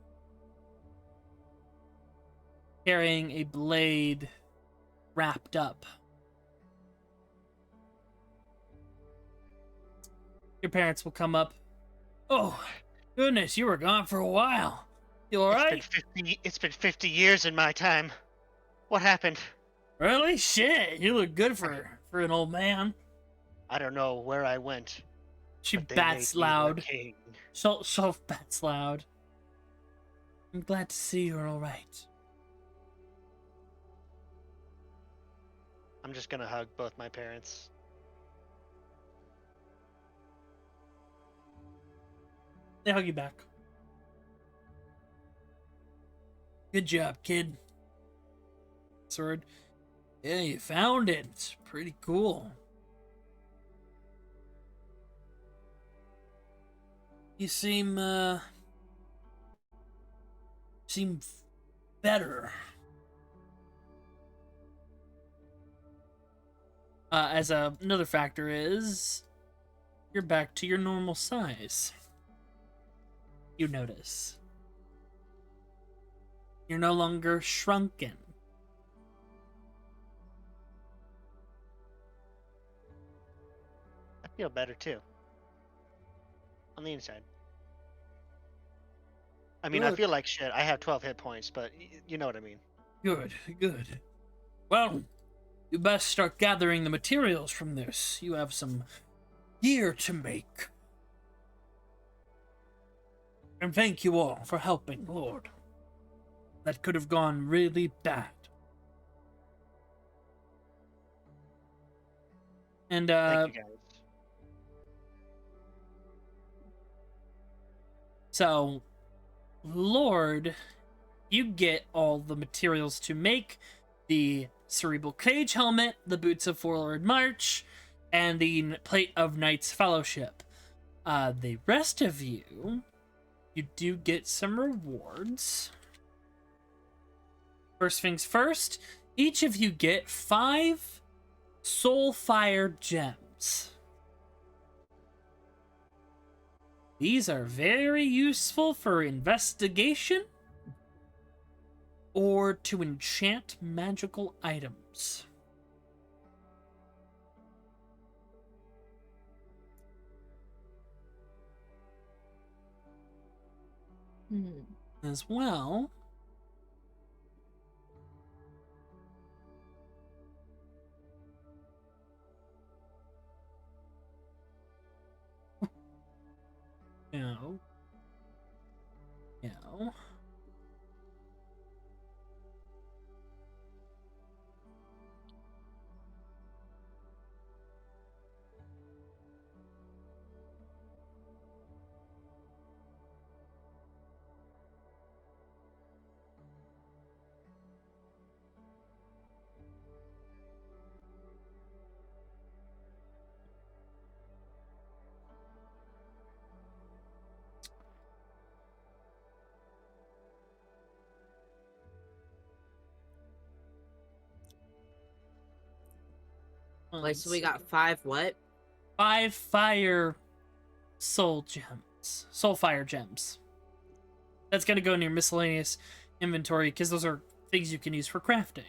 carrying a blade wrapped up. Your parents will come up. Oh, goodness, you were gone for a while. You alright? It's been 50 years in my time. What happened? Really? Shit, you look good for an old man. I don't know where I went. She but they bats made me their loud. king. Shelf bats loud. I'm glad to see you're alright. I'm just gonna hug both my parents. They hug you back. Good job, kid. Sword. Yeah, you found it. It's pretty cool. You seem better. Another factor is you're back to your normal size. You notice. You're no longer shrunken. I feel better too. On the inside. I mean, I Good. feel like shit. I have 12 hit points, but you know what I mean. Good, good. Well, you best start gathering the materials from this. You have some gear to make. And thank you all for helping, Lord. That could have gone really bad. And, Thank you guys. so, Lord, you get all the materials to make the cerebral cage helmet, the boots of forward march, and the plate of Knight's Fellowship. The rest of you do get some rewards. First things first, each of you get 5 Soulfire gems. These are very useful for investigation or to enchant magical items. As well, no, no. Wait, so we got 5 what? 5 fire soul gems. Soul fire gems. That's gonna go in your miscellaneous inventory because those are things you can use for crafting.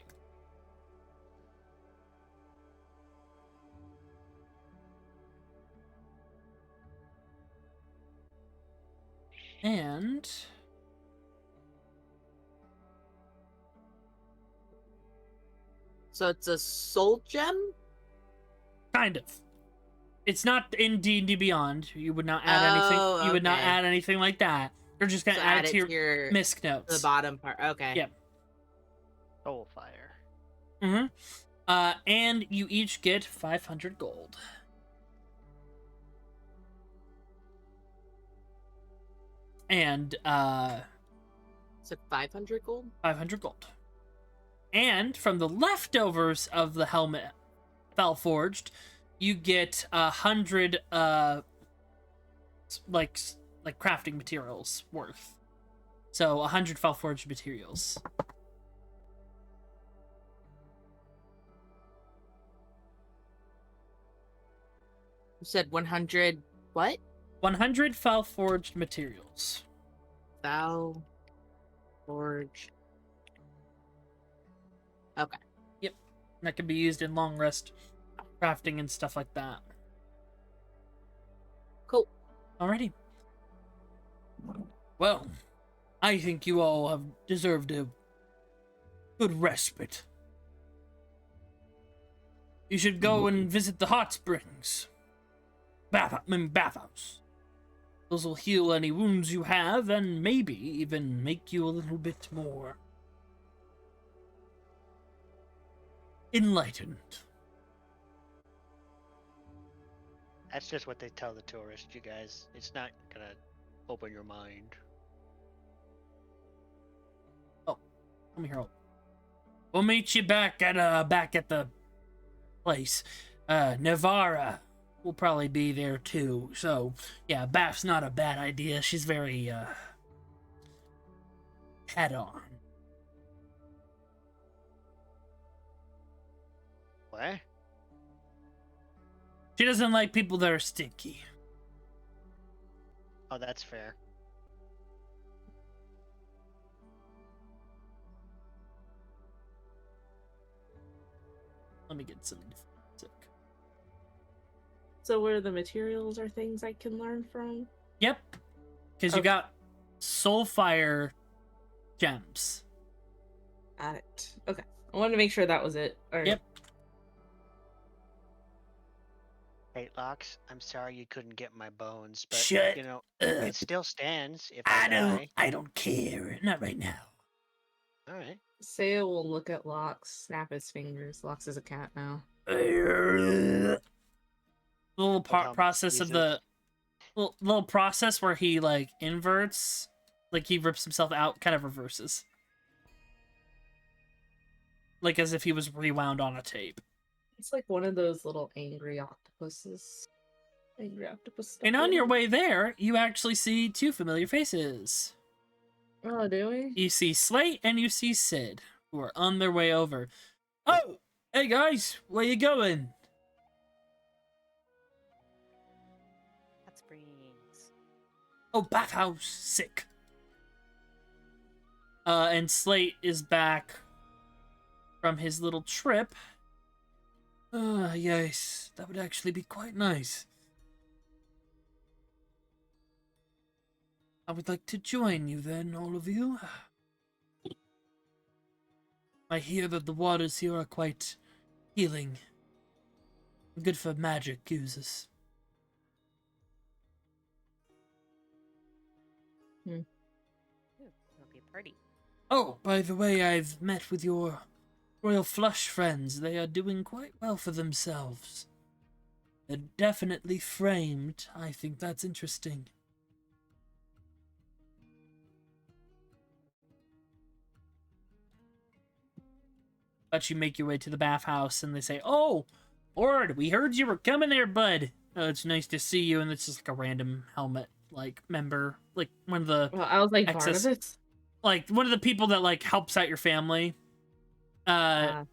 And So it's a soul gem? kind of. It's not in D&D Beyond. You would not add anything. You would not okay. add anything like that. You're just gonna So add it to your misc to the notes. bottom part. Okay. Yep. Soul fire. Mm-hmm. And you each get 500 gold. And So 500 gold? 500 gold. And from the leftovers of the helmet Felforged, you get 100 like crafting materials worth. So 100 Felforged materials. You said 100 what? 100 Felforged materials. Val Forge. Okay. Yep. That can be used in long rest crafting and stuff like that. Cool. Alrighty. Well, I think you all have deserved a good respite. You should go and visit the hot springs. Bathhouse. Those will heal any wounds you have and maybe even make you a little bit more enlightened. That's just what they tell the tourists, you guys. It's not gonna open your mind. Come here. We'll meet you back at the place. Navara will probably be there too. So yeah, Bath's not a bad idea. She's very head on. What? She doesn't like people that are stinky. Oh, that's fair. Let me get some. So where the materials are things I can learn from? Yep, because you Okay. got Soulfire gems. Got it. Okay. I wanted to make sure that was it. All right. Yep. Hey, Lox, I'm sorry you couldn't get my bones, but Shut you know, up. it still stands if I die. I don't care. Not right now. All right. Saya will look at Lox, snap his fingers. Lox is a cat now. The little how process of Jesus- the little process where he like inverts, like he rips himself out, kind of reverses, like as if he was rewound on a tape. It's like one of those little angry octopuses. Angry octopus stuff. And on your way there, you actually see 2 familiar faces. Oh, do we? You see Slate and you see Sid, who are on their way over. Oh, hey guys, where you going? Hot Springs. Oh, bathhouse, sick. And Slate is back from his little trip. Ah, yes, that would actually be quite nice. I would like to join you then, all of you. I hear that the waters here are quite healing. Good for magic uses. Ooh, it'll be a party. Oh, by the way, I've met with your Royal Flush friends. They are doing quite well for themselves. They're definitely framed. I think that's interesting. But you make your way to the bathhouse, and they say, "Oh, Ord, we heard you were coming there, bud. It's nice to see you." And it's just like a random helmet, like member, like one of the Well, I was like, excess, Barnabas? like one of the people that like helps out your family. But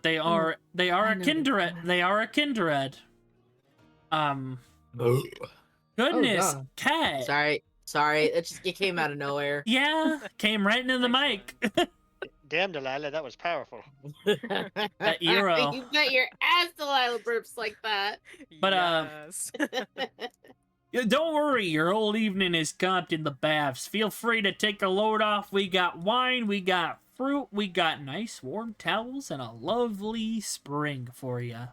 they are I a know this kindred. guy. They are a kindred. Goodness, God. cat. Sorry, it came out of nowhere. Yeah, came right into the Nice mic. Damn, Delilah, that was powerful. That Eero. You bet your ass Delilah burps like that. But, Yes. Yeah, don't worry, your whole evening is comped in the baths. Feel free to take a load off. We got wine, we got fruit, we got nice warm towels, and a lovely spring for you.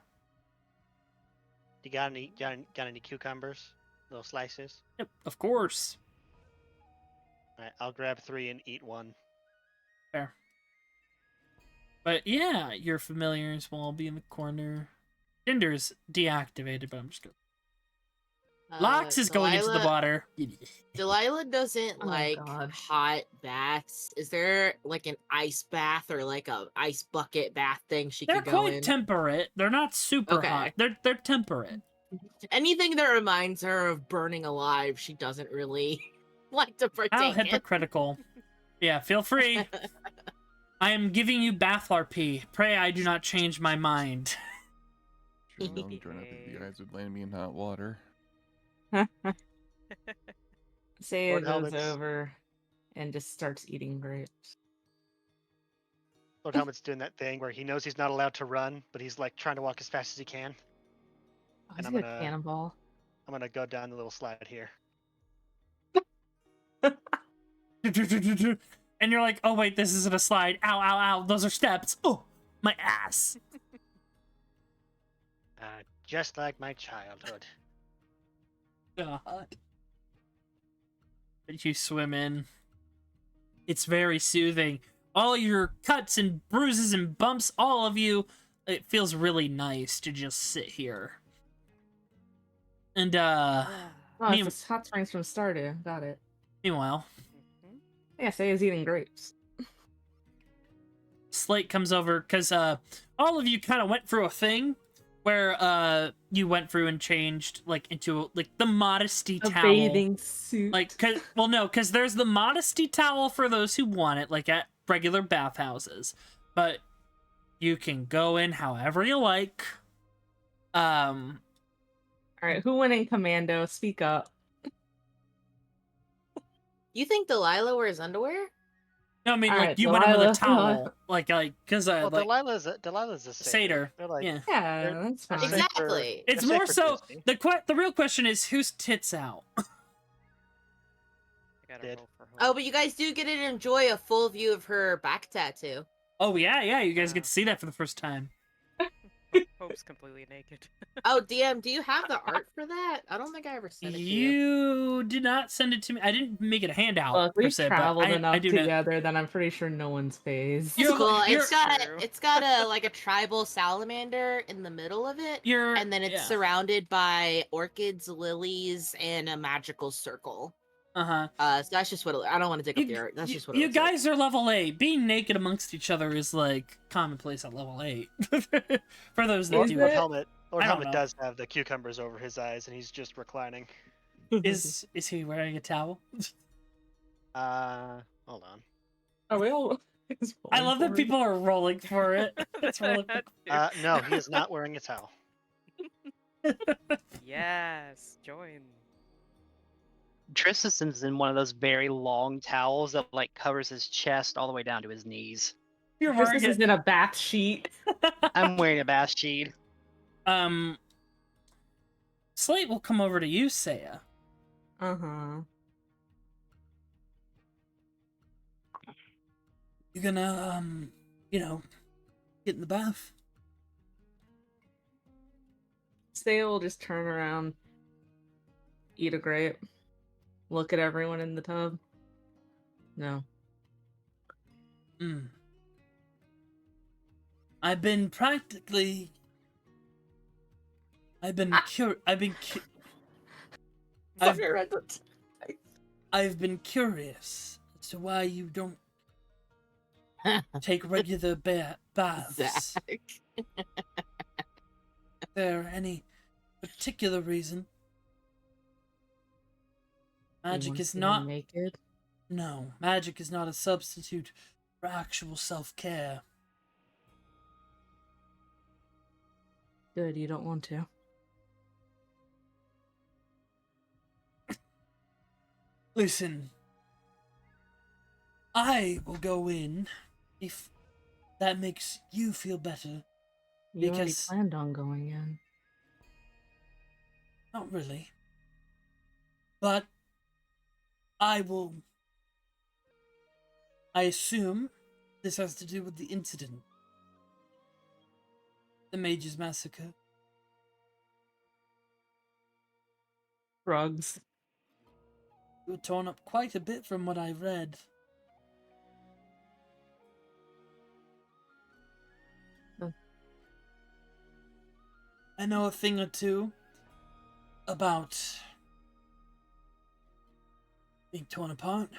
You got any cucumbers? Little slices? Yep, of course. Alright, I'll grab 3 and eat 1. Fair. But yeah, your familiars will all be in the corner. Tinder's deactivated, but I'm just gonna... Lox is going into the water. Delilah doesn't Oh, like God. hot baths. Is there like an ice bath or like a ice bucket bath thing she They're could go quite in? temperate. They're not super Okay. hot. They're temperate. Anything that reminds her of burning alive, she doesn't really like to How partake in. hypocritical. Yeah, feel free. I am giving you bath RP. Pray I do not change my mind. Sure, I'll join up if you guys would land me in hot water. Say Lord it goes Helmet's- over and just starts eating grapes. Lord Helmet's doing that thing where he knows he's not allowed to run, but he's like trying to walk as fast as he can. Oh, And he's I'm got a gonna- cannonball. I'm gonna go down the little slide here. And you're like, oh wait, this isn't a slide. Ow, ow, ow. Those are steps. Oh, my ass. Just like my childhood. God. But you swim in. It's very soothing. All your cuts and bruises and bumps, all of you, it feels really nice to just sit here. And, Oh, Mean- it's the hot springs from Stardew. Got it. meanwhile, Yeah, say he's eating grapes. Slate comes over, because, all of you kind of went through a thing where, you went through and changed, like, into, like, the modesty A towel. bathing suit. Like, because there's the modesty towel for those who want it, like at regular bathhouses. But you can go in however you like. All right, who went in commando? Speak up. You think Delilah wears underwear? No, I mean, All like, right, you went in with a Delilah. towel. Like, because, Well, like, Delilah's a satyr. They're like, Yeah. Yeah, They're- that's they're fine. safe. Exactly. It's They're more safe for so, Disney. the real question is, whose tits out? I gotta Did. roll for hope. Oh, but you guys do get to enjoy a full view of her back tattoo. Oh, yeah, you guys get Wow. to see that for the first time. Hope's completely naked. Oh, DM, do you have the art for that? I don't think I ever sent it to you. You did not send it to me. I didn't make it a handout, Look, per we've se, but traveled I enough do know. together that I'm pretty sure no one's phased. It's You're- cool. you're- True. It's got a like a tribal salamander in the middle of it, You're, and then it's yeah. surrounded by orchids, lilies, and a magical circle. Uh-huh. So that's just what I don't want to dig up the art. That's just what it you looks like. guys are level 8. Being naked amongst each other is like commonplace at level 8. For those that Is do Lord it? Helmet. Lord I don't Helmet know. does have the cucumbers over his eyes, and he's just reclining. Is he wearing a towel? Hold on. Are we all? I love that people are rolling for it. It's really No, he is not wearing a towel. Yes, join. Tristan's in one of those very long towels that like covers his chest all the way down to his knees. Your This is in a bath sheet. I'm wearing a bath sheet. Slate will come over to you, Saya. Uh-huh. You gonna, get in the bath? Saya will just turn around, eat a grape, look at everyone in the tub. No. I've been practically. I've been I've been curious as to why you don't take regular baths. Zach. Is there any particular reason? Magic is not naked. No, magic is not a substitute for actual self-care. Good, you don't want to. Listen, I will go in if that makes you feel better. You already Because- planned on going in. Not really. But I assume this has to do with the incident. The Mage's Massacre. Drugs. You were torn up quite a bit from what I read. I know a thing or two about being torn apart.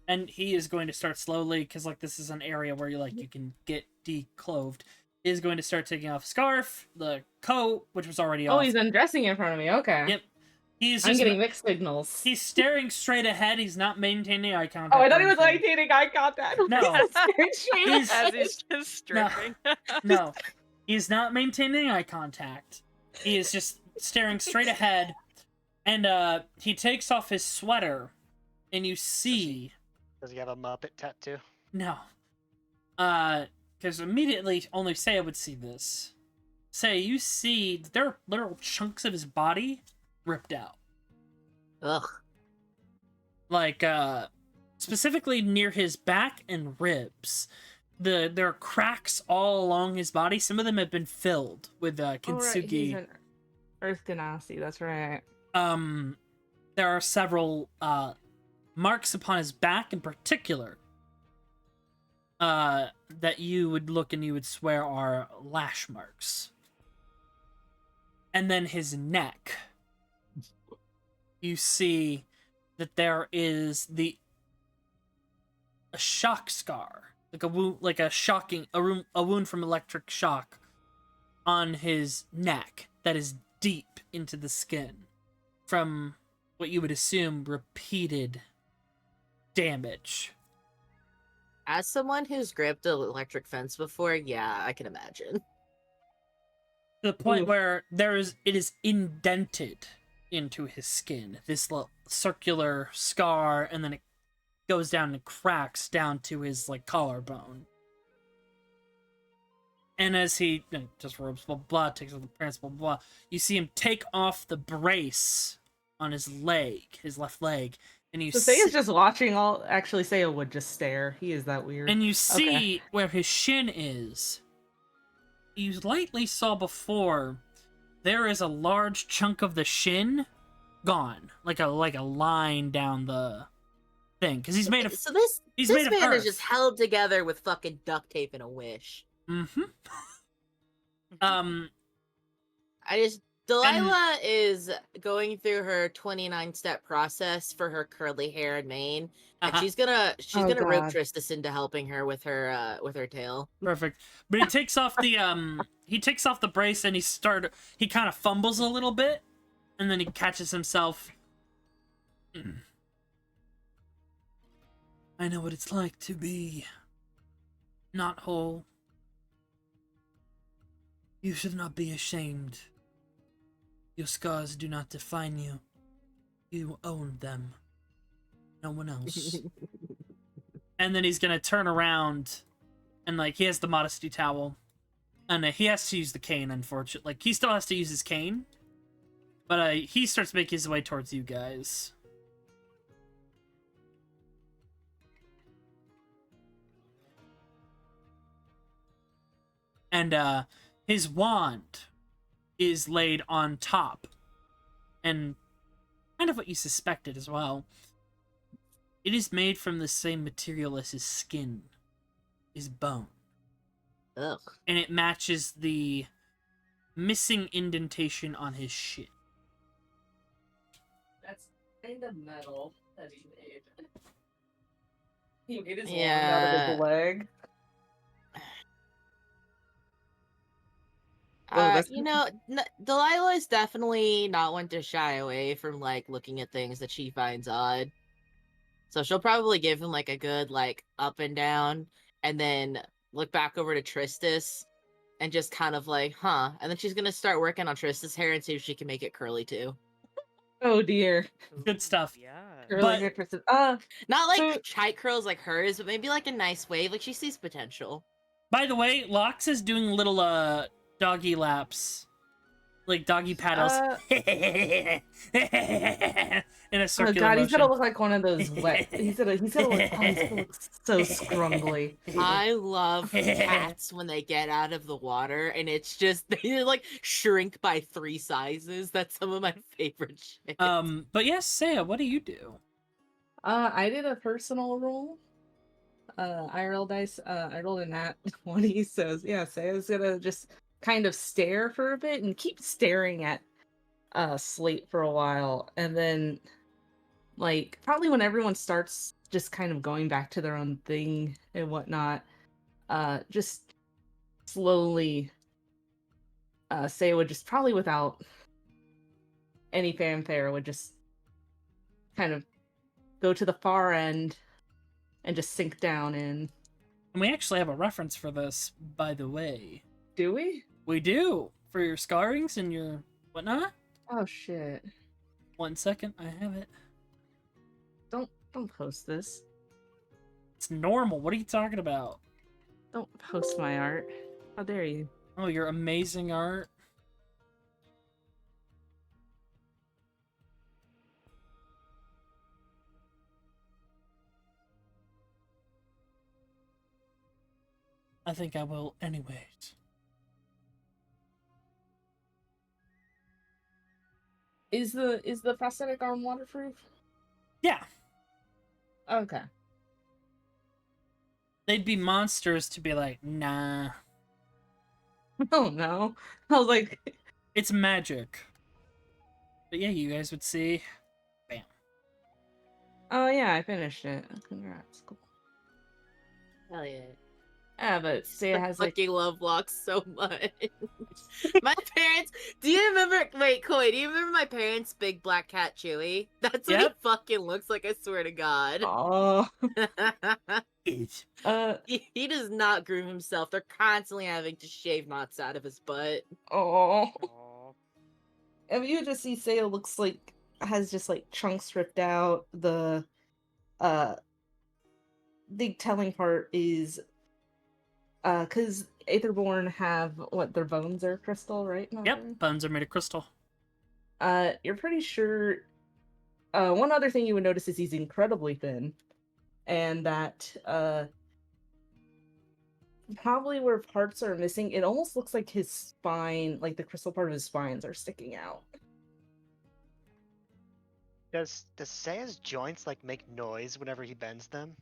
And he is going to start slowly, because like this is an area where you can get declothed. He is going to start taking off a scarf, the coat, which was already Oh, off. he's undressing in front of me. Okay. Yep. He's I'm just getting mixed signals. he's staring straight ahead. He's not maintaining eye contact. Oh, I thought or he was anything. maintaining eye contact. No. That scared me. He's- As he's just stripping. No, he's not maintaining eye contact. He is just staring straight ahead, and he takes off his sweater, and you see Does he have a Muppet tattoo? no, because immediately only Saya would see this. Say you see that there are literal chunks of his body ripped out, Ugh. like specifically near his back and ribs. There are cracks all along his body. Some of them have been filled with Oh, right, kintsugi. he's an Earth Ganassi, that's right. There are several marks upon his back in particular that you would look and you would swear are lash marks. And then his neck. You see that there is a shock scar, like a wound, like a wound from electric shock on his neck that is deep into the skin from what you would assume repeated damage. As someone who's gripped an electric fence before, yeah, I can imagine. To the point Oof. where it is indented into his skin, this little circular scar, and then it goes down and cracks down to his collarbone. And as he just rubs blah blah, takes off the pants blah blah, you see him take off the brace on his left leg, and you So Saya's just watching all. Actually, Saya would just stare. He is that weird. and you see where his shin is. You lightly saw before. There is a large chunk of the shin gone, like a line down the thing, because he's made of. So this He's this made of man earth. is just held together with fucking duct tape and a wish. Mm-hmm. Delilah is going through her 29-step process for her curly hair and mane, and Uh-huh. she's gonna Oh, rope God. Tristus into helping her with her tail. Perfect. But he takes off the brace and he kind of fumbles a little bit, and then he catches himself. I know what it's like to be not whole. You should not be ashamed. Your scars do not define you. You own them. No one else. And then he's gonna turn around and like he has the modesty towel. And he has to use the cane, unfortunately. Like he still has to use his cane. But he starts making his way towards you guys. And his wand is laid on top. And kind of what you suspected as well. It is made from the same material as his skin. His bone. Ugh. And it matches the missing indentation on his shin. That's kind of metal that he made. He made his Yeah. wand out of his leg. Oh, that's You know, Delilah is definitely not one to shy away from like looking at things that she finds odd. So she'll probably give him like a good like up and down, and then look back over to Tristis, and just kind of like, huh. And then she's gonna start working on Tristis' hair and see if she can make it curly too. Oh dear. Good stuff. Yeah. Really But- interesting. Not like So- tight curls like hers, but maybe like a nice wave. Like she sees potential. By the way, Lox is doing little doggy laps. Like doggy paddles. In a Oh circular god, he's motion. gonna look like one of those wet. He's gonna look so scrumbly. I love cats when they get out of the water and it's just they like shrink by 3 sizes. That's some of my favorite shit. But yes, Saya, what do you do? I did a personal roll. IRL dice. I rolled a nat 20, so yeah, Saya's gonna just kind of stare for a bit and keep staring at Slate for a while, and then like probably when everyone starts just kind of going back to their own thing and whatnot, just slowly Saya would just probably without any fanfare would just kind of go to the far end and just sink down in. And we actually have a reference for this, by the way. Do we? We do. For your scarrings and your whatnot. Oh shit. 1 second, I have it. Don't post this. It's normal. What are you talking about? Don't post my art. How dare you? Oh, your amazing art. I think I will anyways. Is the prosthetic arm waterproof? Yeah. Okay. They'd be monsters to be like, nah. Oh no. I was like, It's magic. But yeah, you guys would see. oh yeah, I finished it. Congrats. Cool. Hell yeah. Yeah, but Saya I has like fucking love Locke so much. My parents. Do you remember? Wait, Coy. Do you remember my parents' big black cat Chewy? That's what Yep. he fucking looks like. I swear to God. oh It's he does not groom himself. They're constantly having to shave knots out of his butt. oh. Aw. And you just see Saya looks like has just like chunks ripped out. The big telling part is because Aetherborn have what their bones are crystal, right? Yep, bones are made of crystal. You're pretty sure. One other thing you would notice is he's incredibly thin, and that probably where parts are missing, it almost looks like his spine, like the crystal part of his spines, are sticking out. Does Saya's joints like make noise whenever he bends them?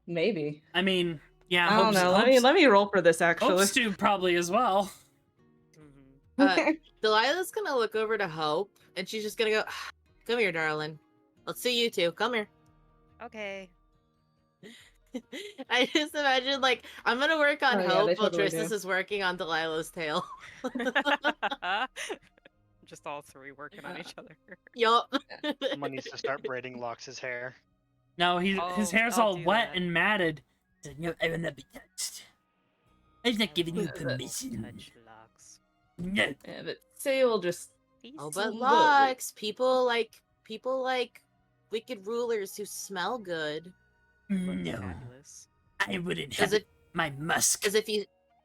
Maybe. I mean, yeah, I don't know. Let me roll for this actually. Hope's do probably as well. Mhm. Delilah's gonna look over to Hope, and she's just gonna go, "Come here, darling. Let's see you two. Come here." Okay. I just imagine like I'm gonna work on Oh, yeah, Hope they while totally Tristis do. is working on Delilah's tail. Just all three working on each other. Yup. Someone needs to start braiding Lox's hair. No, his hair's I'll all do wet that. and matted. He's like, no, I will not be touched. I'm not giving you Won't permission. touch locks. No. Yeah, but Saya will just He's Oh, but Look. Lux, people like people like wicked rulers who smell good. Look No, fabulous. I wouldn't Because have my musk.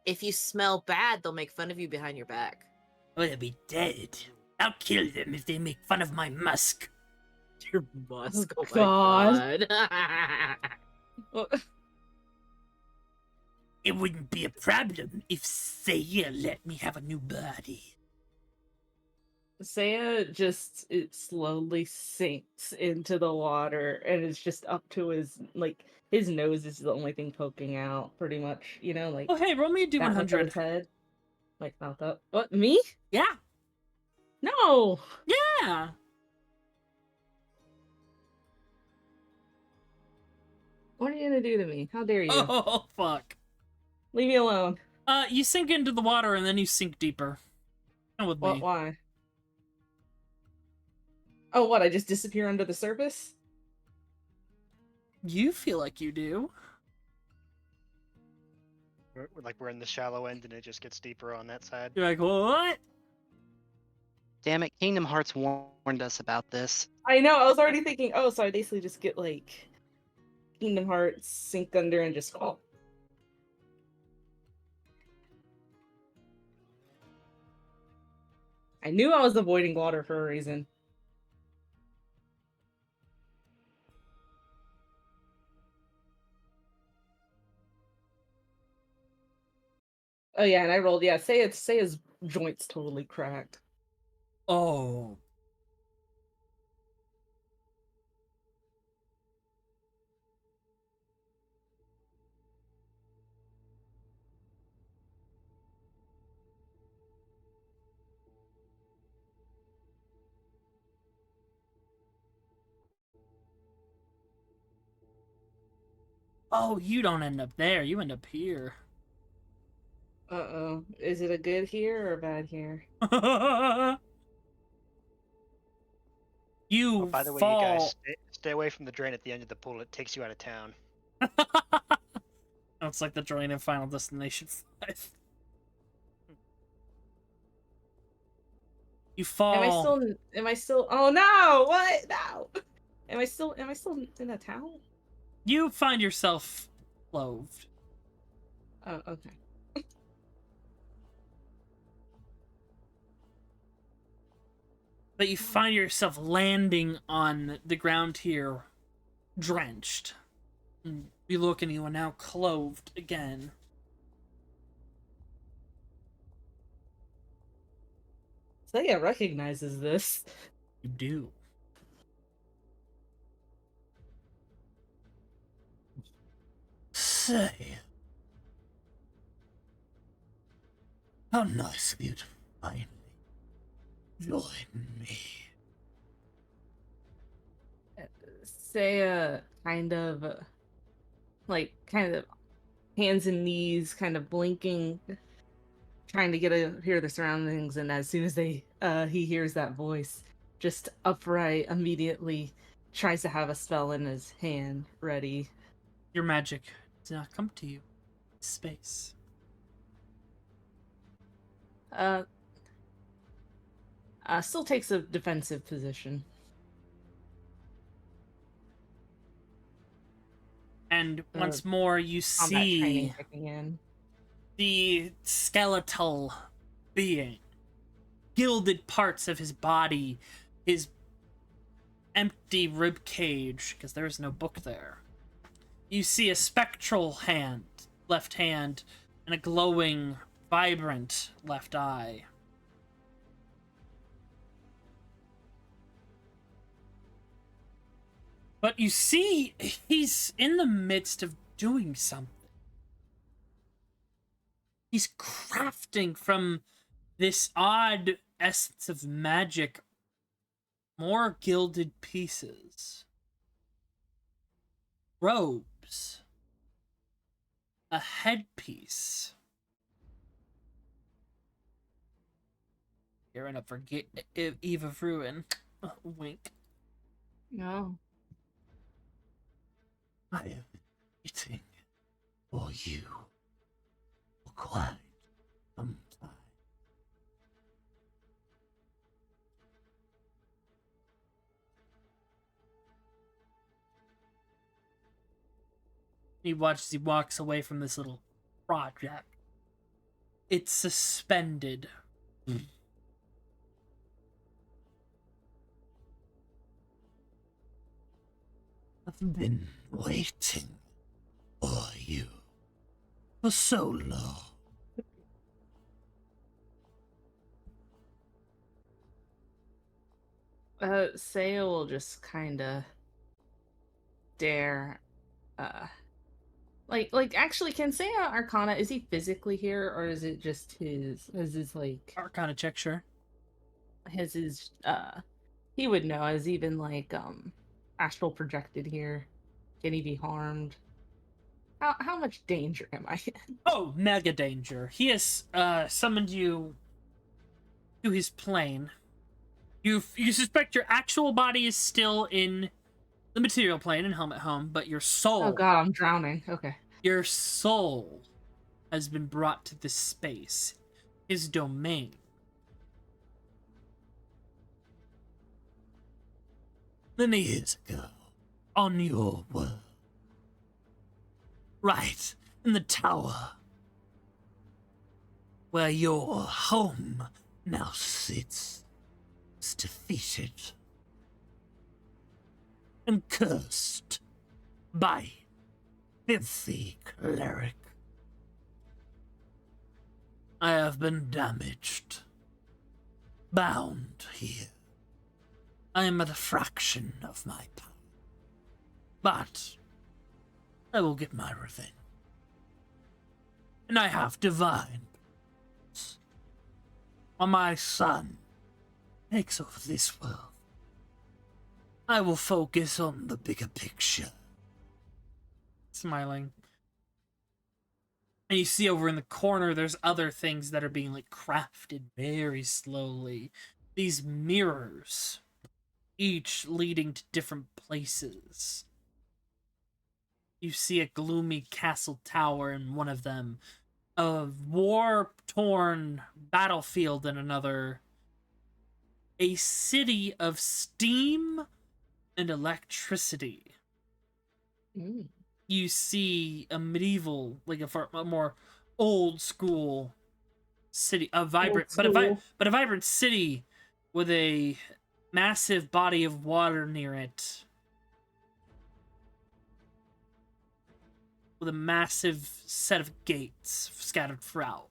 if you smell bad, they'll make fun of you behind your back. Well, they'll be dead. I'll kill them if they make fun of my musk. Your musk. Oh, Oh my God. god. Well, It wouldn't be a problem if Saya let me have a new body. Saya just it slowly sinks into the water and it's just up to his his nose is the only thing poking out, pretty much. You know, like Oh, hey, roll me a that much of his D100. head, like mouth up. What, me? Yeah. No. Yeah. What are you gonna do to me? How dare you? Oh, fuck. Leave me alone. You sink into the water and then you sink deeper. Come with What? me. Why? Oh, what? I just disappear under the surface? You feel like you do. We're in the shallow end, and it just gets deeper on that side. You're like, what? Damn it, Kingdom Hearts warned us about this. I know. I was already thinking. Oh, so I basically just get like Kingdom Hearts, sink under, and just oh. I knew I was avoiding water for a reason. Oh yeah, and I rolled. Yeah, say his joints totally cracked. Oh. Oh, you don't end up there. You end up here. Uh-oh. Is it a good here or a bad here? You Oh, by the way, you fall. guys, stay away from the drain at the end of the pool. It takes you out of town. It's like the drain in Final Destination 5. You fall. Am I still oh no! What? No. Am I still in a towel? You find yourself clothed. Oh, okay. But you find yourself landing on the ground here, drenched. You look and you are now clothed again. Saya recognizes this. You do. Say, how nice of you to finally join me. Saya kind of hands and knees, kind of blinking, trying to hear the surroundings, and as soon as he hears that voice, just upright immediately tries to have a spell in his hand ready. Your magic does not come to you. Space. Still takes a defensive position. And once more you Combat training see kicking in. the skeletal being, gilded parts of his body, his empty rib cage, because there is no book there. You see a spectral hand, left hand, and a glowing, vibrant left eye. But you see, he's in the midst of doing something. He's crafting from this odd essence of magic more gilded pieces. Robes. A headpiece. Gearing up for Eve of Ruin. Wink. No. I have been waiting for you for quite some time. You watch as he walks away from this little project. It's suspended. I've been waiting for you for so long. Saya will just kind of stare. Actually, can Saya Arcana, is he physically here, or is it just Arcana check, sure. he would know, has he been, astral projected here? Can he be harmed? How much danger am I in? Oh, mega danger. He has summoned you to his plane. You suspect your actual body is still in the material plane in Helmet Home, but your soul, Oh god, I'm drowning. Okay. your soul has been brought to this space, his domain. Many years ago, on your world, right in the tower where your home now sits, was defeated and cursed by filthy cleric. I have been damaged, bound here. I am at a fraction of my power, but I will get my revenge. And I have divine powers. When my son takes over this world, I will focus on the bigger picture. Smiling. And you see over in the corner, there's other things that are being crafted very slowly. These mirrors, each leading to different places. You see a gloomy castle tower in one of them, a war-torn battlefield in another, a city of steam and electricity. You see a medieval, a more old school city, a vibrant city with a massive body of water near it, with a massive set of gates scattered throughout.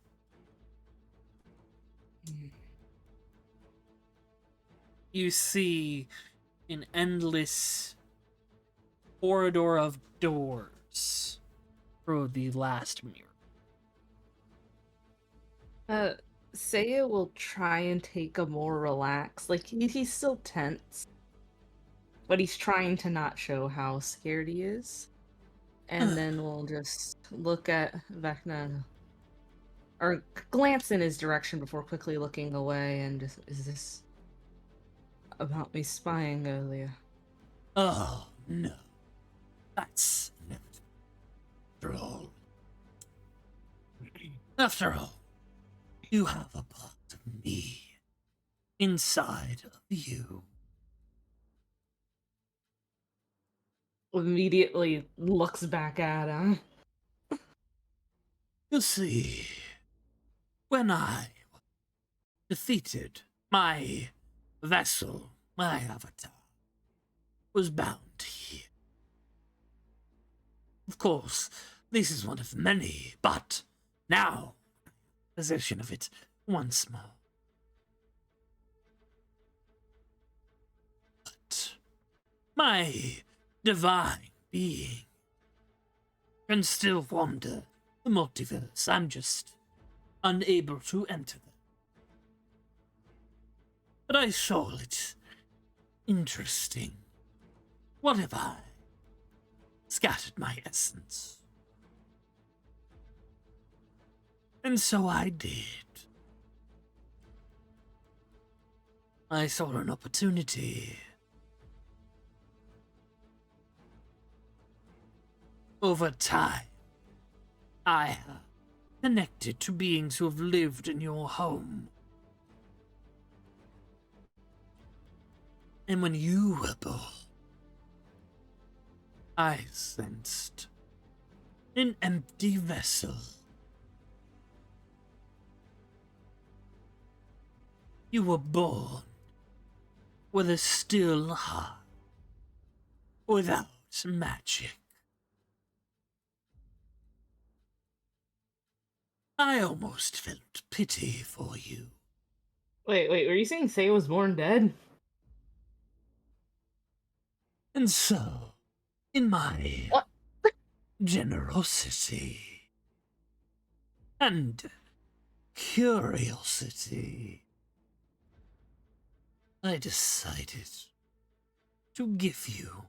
You see an endless corridor of doors through the last mirror. Saya will try and take a more relaxed, he's still tense, but he's trying to not show how scared he is. And then we'll just look at Vecna, or glance in his direction before quickly looking away, and just, is this about me spying earlier? Oh, no. That's inevitable. After all, you have a part of me inside of you. Immediately looks back at him. You see, when I defeated my vessel, my avatar, was bound here. Of course, this is one of many, but now, possession of it once more. But my divine being can still wander the multiverse. I'm just unable to enter them. But I saw it interesting. What if I scattered my essence? And so I did. I saw an opportunity. Over time, I have connected to beings who have lived in your home. And when you were born, I sensed an empty vessel. You were born with a still heart, without magic. I almost felt pity for you. Wait, were you saying Say was born dead? And so, in my What? generosity and curiosity, I decided to give you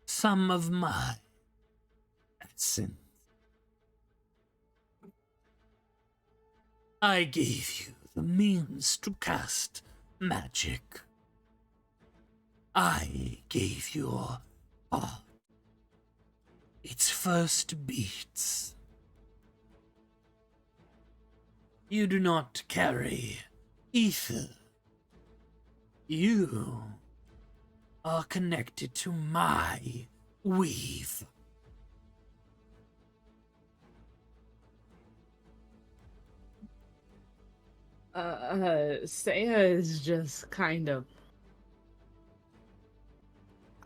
some of my essence. I gave you the means to cast magic. I gave your heart its first beats. You do not carry ether. You are connected to my weave. Saya is just kind of.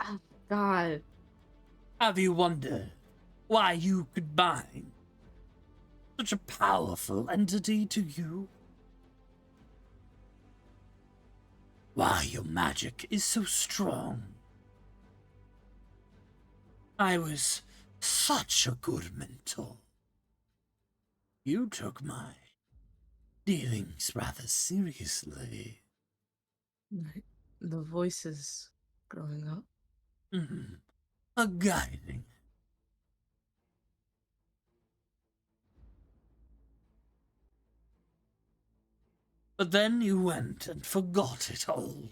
Oh, God. Have you wondered why you could bind such a powerful entity to you? Why your magic is so strong? I was such a good mentor. You took my dealings rather seriously. The voices growing up. A guiding. But then you went and forgot it all.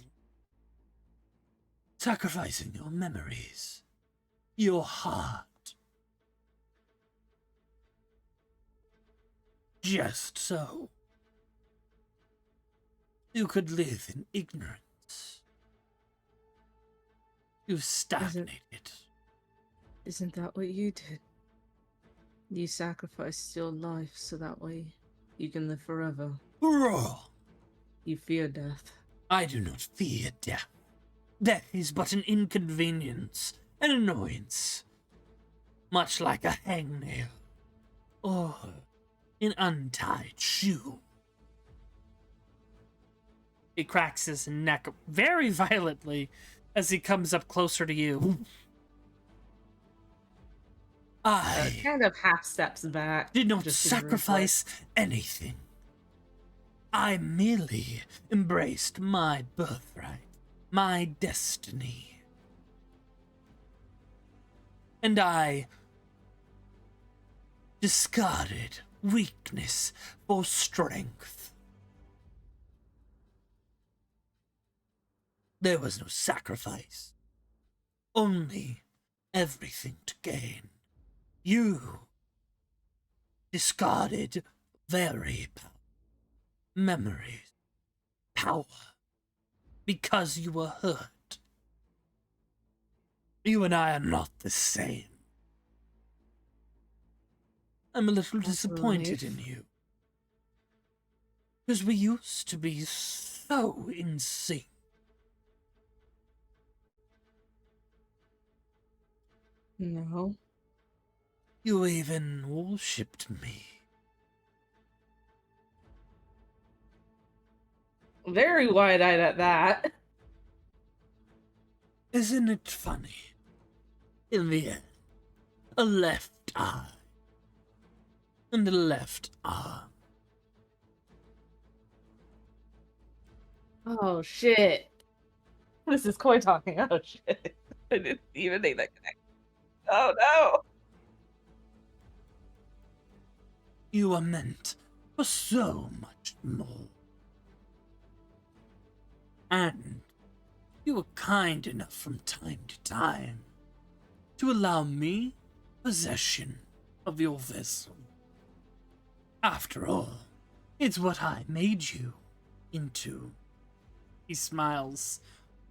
Sacrificing your memories, your heart. Just so you could live in ignorance. You stagnated. Isn't that what you did? You sacrificed your life so that way you can live forever. Wrong. You fear death. I do not fear death. Death is but an inconvenience, an annoyance. Much like a hangnail, or an untied shoe. He cracks his neck very violently as he comes up closer to you. I Kind of half steps back. did not just to drink sacrifice anything. I merely embraced my birthright, my destiny. And I discarded weakness for strength. There was no sacrifice, only everything to gain. You discarded very powerful memories, power, because you were hurt. You and I are not the same. I'm a little That's disappointed relief. in you. Because we used to be so in sync. No. You even worshipped me. Very wide-eyed at that. Isn't it funny? In the end, a left eye and a left arm. Oh, shit. This is Koi talking. Oh, shit. I didn't even make that connection. Oh, no. You are meant for so much more. And you were kind enough from time to time to allow me possession of your vessel. After all, it's what I made you into. He smiles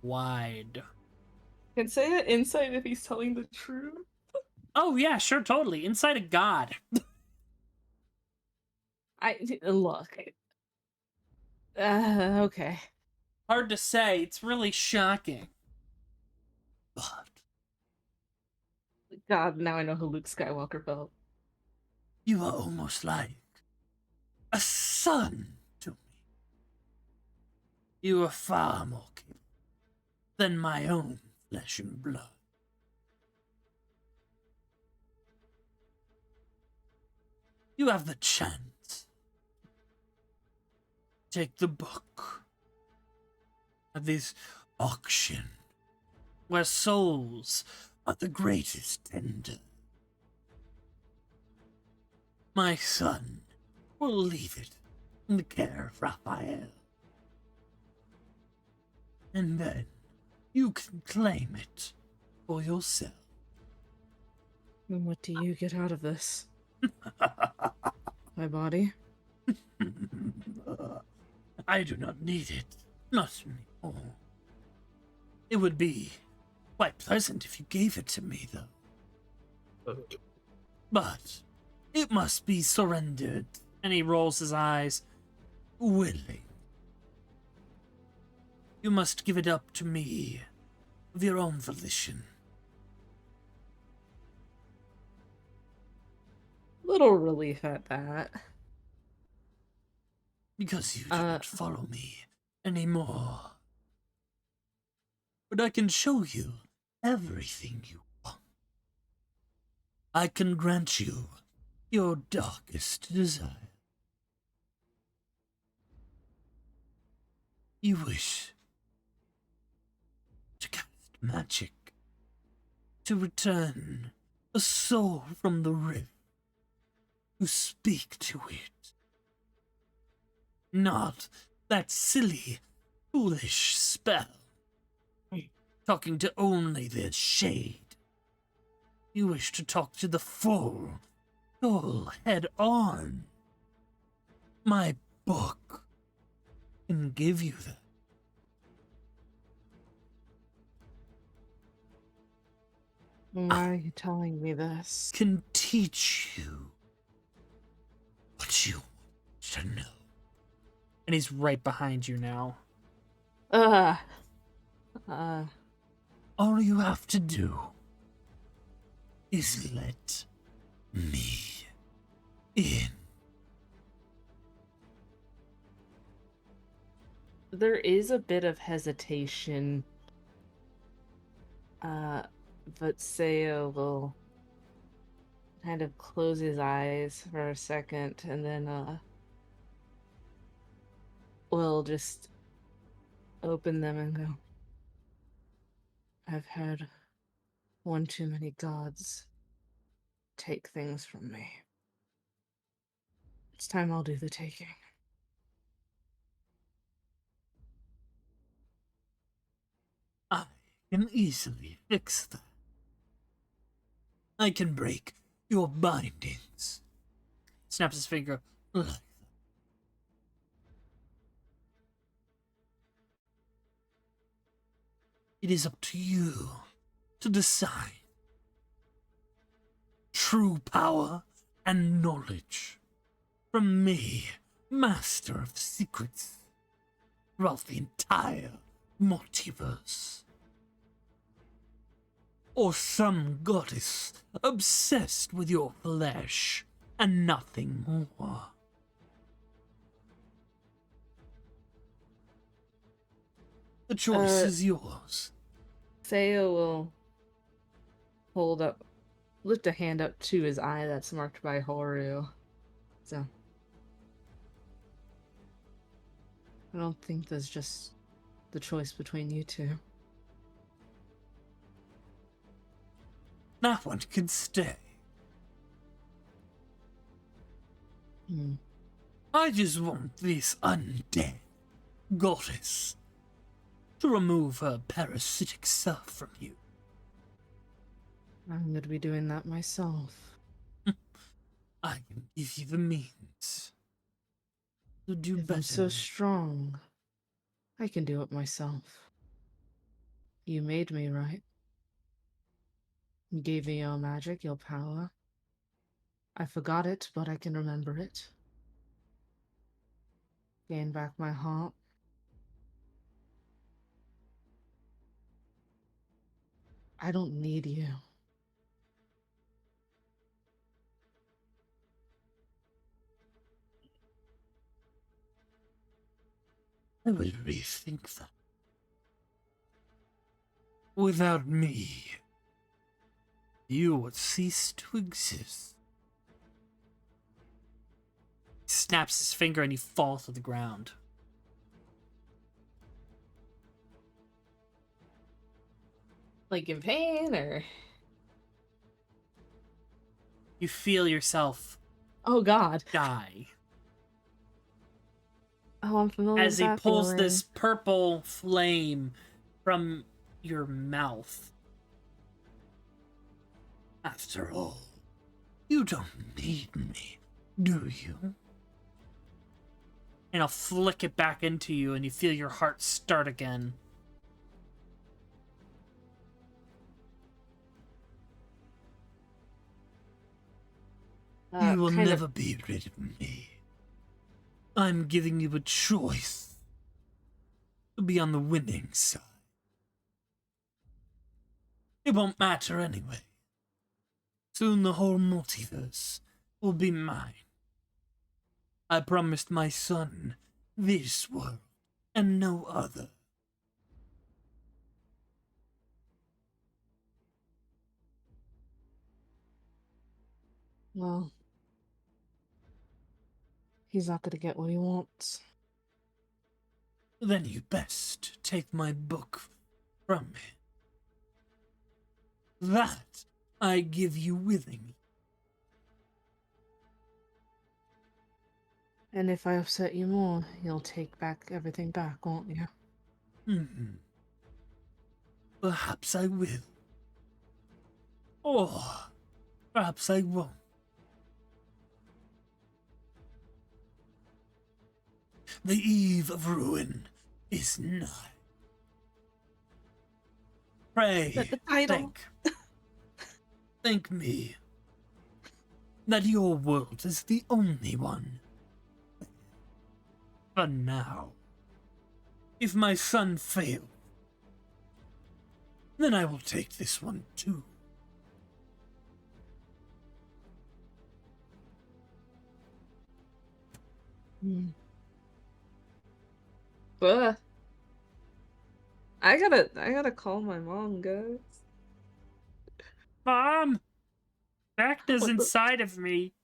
wide. Can say it insight if he's telling the truth. Oh yeah, sure, totally. Inside a god. Look. Okay. Hard to say. It's really shocking. But God, now I know who Luke Skywalker felt. you are almost like a son to me. You are far more capable than my own flesh and blood. You have the chance. Take the book at this auction where souls are the greatest tender. My son will leave it in the care of Raphael. And then you can claim it for yourself. And what do you get out of this? My body? I do not need it. Not anymore. It would be quite pleasant if you gave it to me, though. But it must be surrendered. And he rolls his eyes. Willing. You must give it up to me of your own volition. Little relief at that. Because you do not follow me anymore. But I can show you everything you want. I can grant you your darkest desire. You wish to cast magic, to return a soul from the rift, to speak to it. Not that silly, foolish spell, talking to only the shade. You wish to talk to the full head on. My book can give you that. Why are you telling me this? Can teach you what you want to know. And he's right behind you now. Uh. All you have to do is let me in. There is a bit of hesitation. But Seo will kind of close his eyes for a second and then will just open them and go, I've had one too many gods take things from me. It's time I'll do the taking. I can easily fix that. I can break your bindings. Snaps his finger. Like that. It is up to you to decide. True power and knowledge from me, master of secrets, throughout the entire multiverse. Or some goddess obsessed with your flesh and nothing more. The choice is yours. Theo will lift a hand up to his eye that's marked by Horu. So, I don't think there's just the choice between you two. That one can stay. I just want this undead goddess to remove her parasitic self from you. I'm going to be doing that myself. I can give you the means. So do If better. I'm so strong, I can do it myself. You made me, right? Gave me your magic, your power. I forgot it, but I can remember it. Gain back my heart. I don't need you. I will rethink that. Without me, you would cease to exist. He snaps his finger and you fall to the ground. Like in pain, or? You feel yourself Oh God. die Oh, I'm familiar as with he that pulls feeling. this purple flame from your mouth. After all, you don't need me, do you? And I'll flick it back into you and you feel your heart start again. You will Kind of. never be rid of me. I'm giving you a choice to be on the winning side. It won't matter anyway. Soon the whole multiverse will be mine. I promised my son this world and no other. Well, he's not gonna get what he wants. Then you best take my book from me. That I give you willingly. And if I upset you more, you'll take back everything back, won't you? Perhaps I will. Or perhaps I won't. The eve of ruin is nigh. Pray, The title. thank me that your world is the only one. For now, if my son fails, then I will take this one too. But I gotta call my mom, guys. Mom! Vecna's What the- inside of me.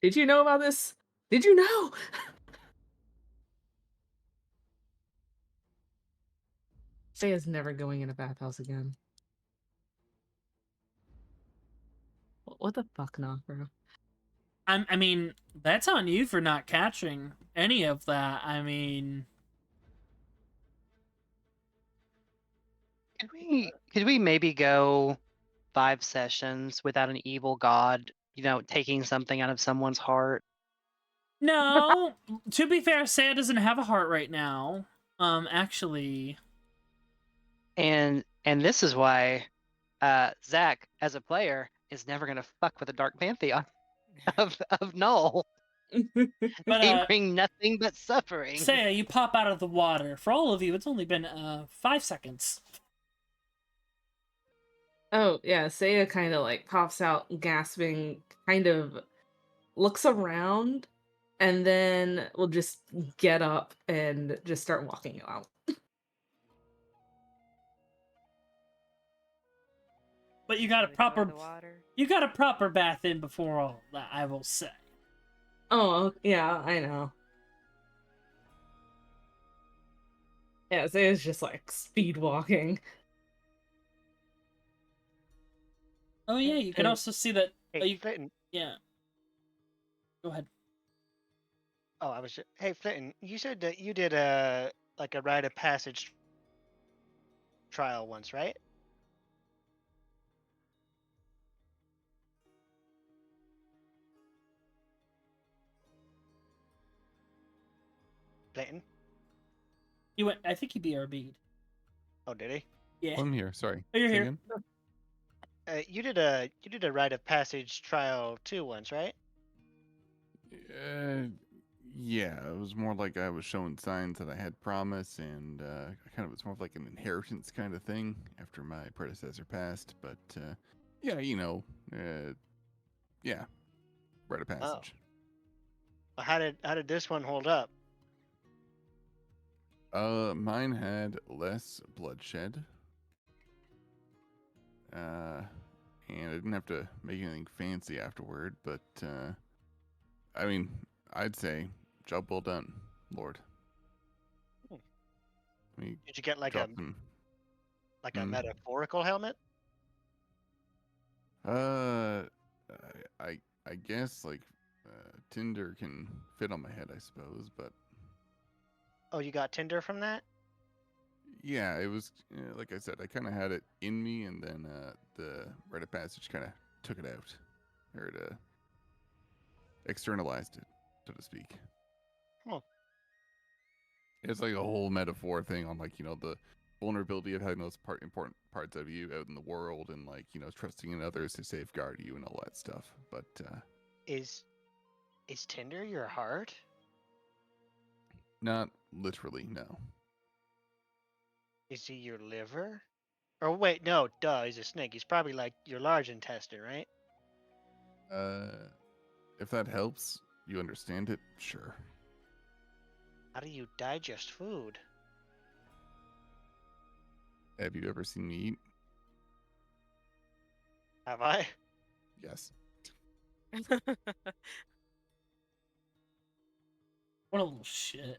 Did you know about this? Did you know? Saya's never going in a bathhouse again. What the fuck, nah, bro? I mean, that's on you for not catching any of that. I mean, Could we maybe go 5 sessions without an evil god, taking something out of someone's heart? no. To be fair, Saya doesn't have a heart right now. Actually, And this is why Zach, as a player, is never gonna fuck with the Dark Pantheon of Null. but They bring nothing but suffering. Saya, you pop out of the water. For all of you, it's only been 5 seconds. Oh, yeah, Saya kind of like pops out gasping, kind of looks around, and then will just get up and just start walking out. But you got a Really throw proper the water. you got a proper bath in before all that, I will say. Oh, yeah, I know. Yeah, Saya's just like speed walking. Oh yeah, you can And- also see that. Hey, You, Flinton. yeah. Go ahead. Oh, hey, Flinton. You said that you did a rite of passage trial once, right? Flinton. He went. I think he BRB'd. Oh, did he? Yeah. I'm here. Sorry. Oh, you're Say here. again? You did a rite of passage trial too once, right? Yeah, it was more like I was showing signs that I had promise, and kind of it's more of like an inheritance kind of thing after my predecessor passed. But yeah, yeah, rite of Oh. passage. Well, how did this one hold up? Mine had less bloodshed. And I didn't have to make anything fancy afterward, but I mean, I'd say job well done, Lord. Hmm. We Did you get like dropped him. a metaphorical helmet? Uh, I guess like tinder can fit on my head, I suppose, but Oh, you got Tinder from that? yeah, it was like I said, I kind of had it in me, and then the rite of passage kind of took it out, or it externalized it, so to speak. Huh. It's like a whole metaphor thing on like the vulnerability of having those important parts of you out in the world, and like trusting in others to safeguard you and all that stuff. But Is Tinder your heart? not literally, no. Is he your liver? Or wait, no, duh, he's a snake. He's probably like your large intestine, right? If that helps you understand it, sure. How do you digest food? Have you ever seen me eat? Have I? Yes. What a little shit.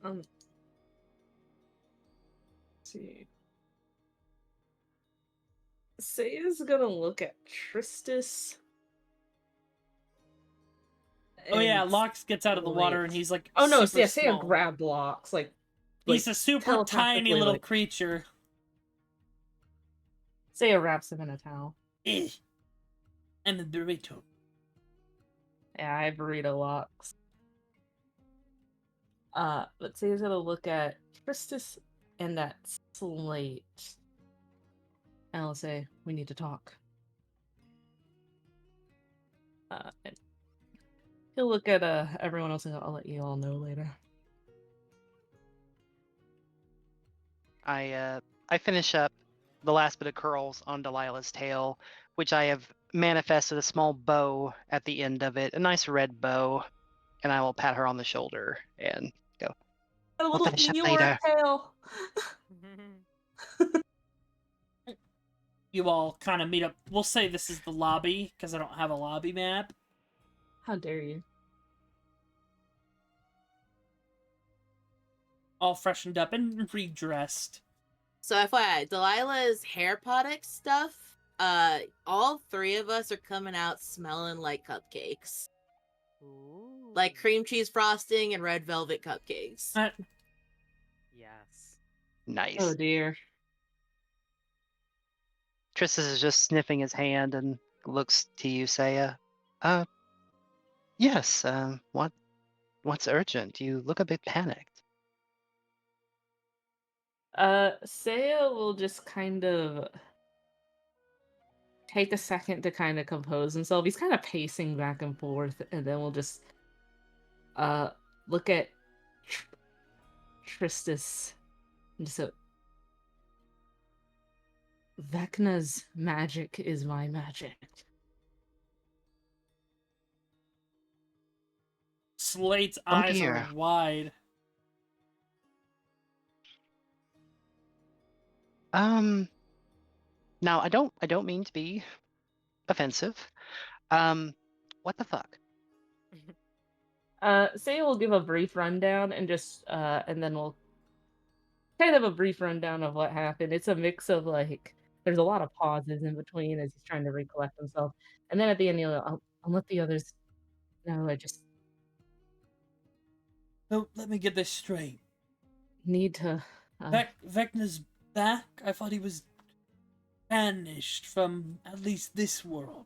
Let's see. Saya's gonna look at Tristis. Oh yeah, and Lox gets out of the water and Slate. he's like Oh no, super yeah, Saya small. grabbed Locks, He's a super tiny telepathically, little creature. Saya wraps him in a towel. Eh. And a burrito. Yeah, I burrito Locks. But Saya's gonna look at Tristis and that Slate. And I'll say, we need to talk. And he'll look at everyone else and I'll let you all know later. I finish up the last bit of curls on Delilah's tail, which I have manifested a small bow at the end of it, a nice red bow, and I will pat her on the shoulder and go, A "We'll little finish up Eeyore later." tail. You all kind of meet up. We'll say this is the lobby because I don't have a lobby map. How dare you? All freshened up and redressed. So FYI, Delilah's hair product stuff, all three of us are coming out smelling like cupcakes. Ooh. Like cream cheese frosting and red velvet cupcakes. Yes. Nice. Oh dear. Tristan is just sniffing his hand and looks to you, Saya. Yes. What's urgent? You look a bit panicked. Saya will just kind of take a second to kind of compose himself. He's kind of pacing back and forth, and then we'll just look at Tristis and just so Vecna's magic is my magic. Slate's Oh, eyes dear. are wide. Now I don't mean to be offensive. What the fuck? Saya will give a brief rundown and just and then we'll kind of a brief rundown of what happened. It's a mix of like there's a lot of pauses in between as he's trying to recollect himself, and then at the end I'll let the others know. I just Oh, let me get this straight. need to. Vecna's back? I thought he was banished from at least this world.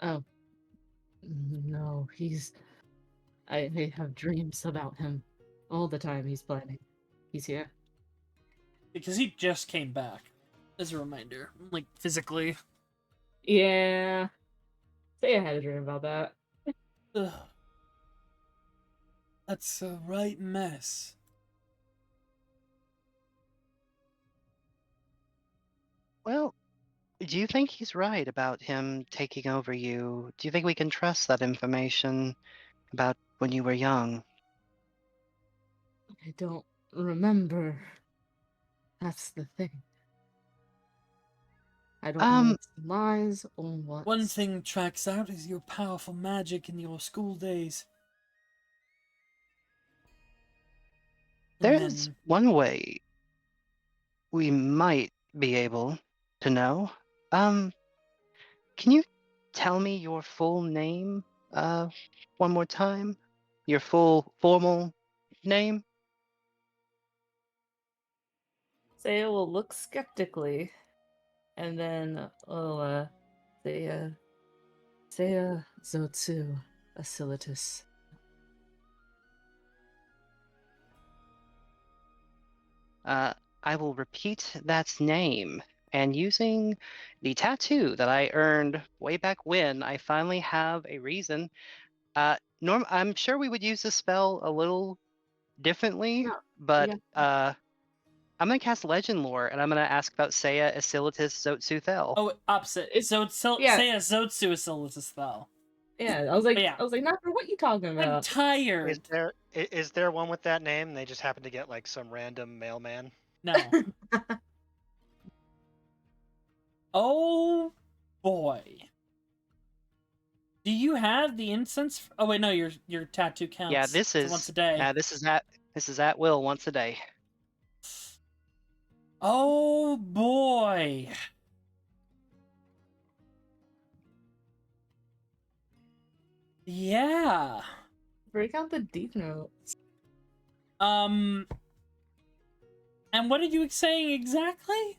Oh no, he's I have dreams about him all the time. He's planning. He's here. Because he just came back, as a reminder. Like, physically. Yeah. Say I had a dream about that. Ugh. That's a right mess. Well, do you think he's right about him taking over you? Do you think we can trust that information about when you were young? I don't remember. That's the thing. I don't know Um, what's lies or One what's... thing tracks out is your powerful magic in your school days. And there's then, one way we might be able to know. Um, can you tell me your full name, one more time? Your full formal name? Saya will look skeptically, and then will Saya Zotsu Asilitus. I will repeat that name. And using the tattoo that I earned way back when, I finally have a reason. I'm sure we would use this spell a little differently, Yeah, but yeah. I'm gonna cast Legend Lore, and I'm gonna ask about Saya Asilitus Zotsuthel. oh, opposite. It's So it's yeah, say a Zotsu Asilitus though. yeah. But yeah, I was like, not for what you talking I'm about. tired. Is there one with that name? They just happen to get like some random mailman. No. Oh boy. Do you have the incense? Oh wait, no. Your tattoo counts. Yeah, this It's once is a day. this is at will once a day. Oh boy. Yeah. Break out the deep notes. And what are you saying exactly?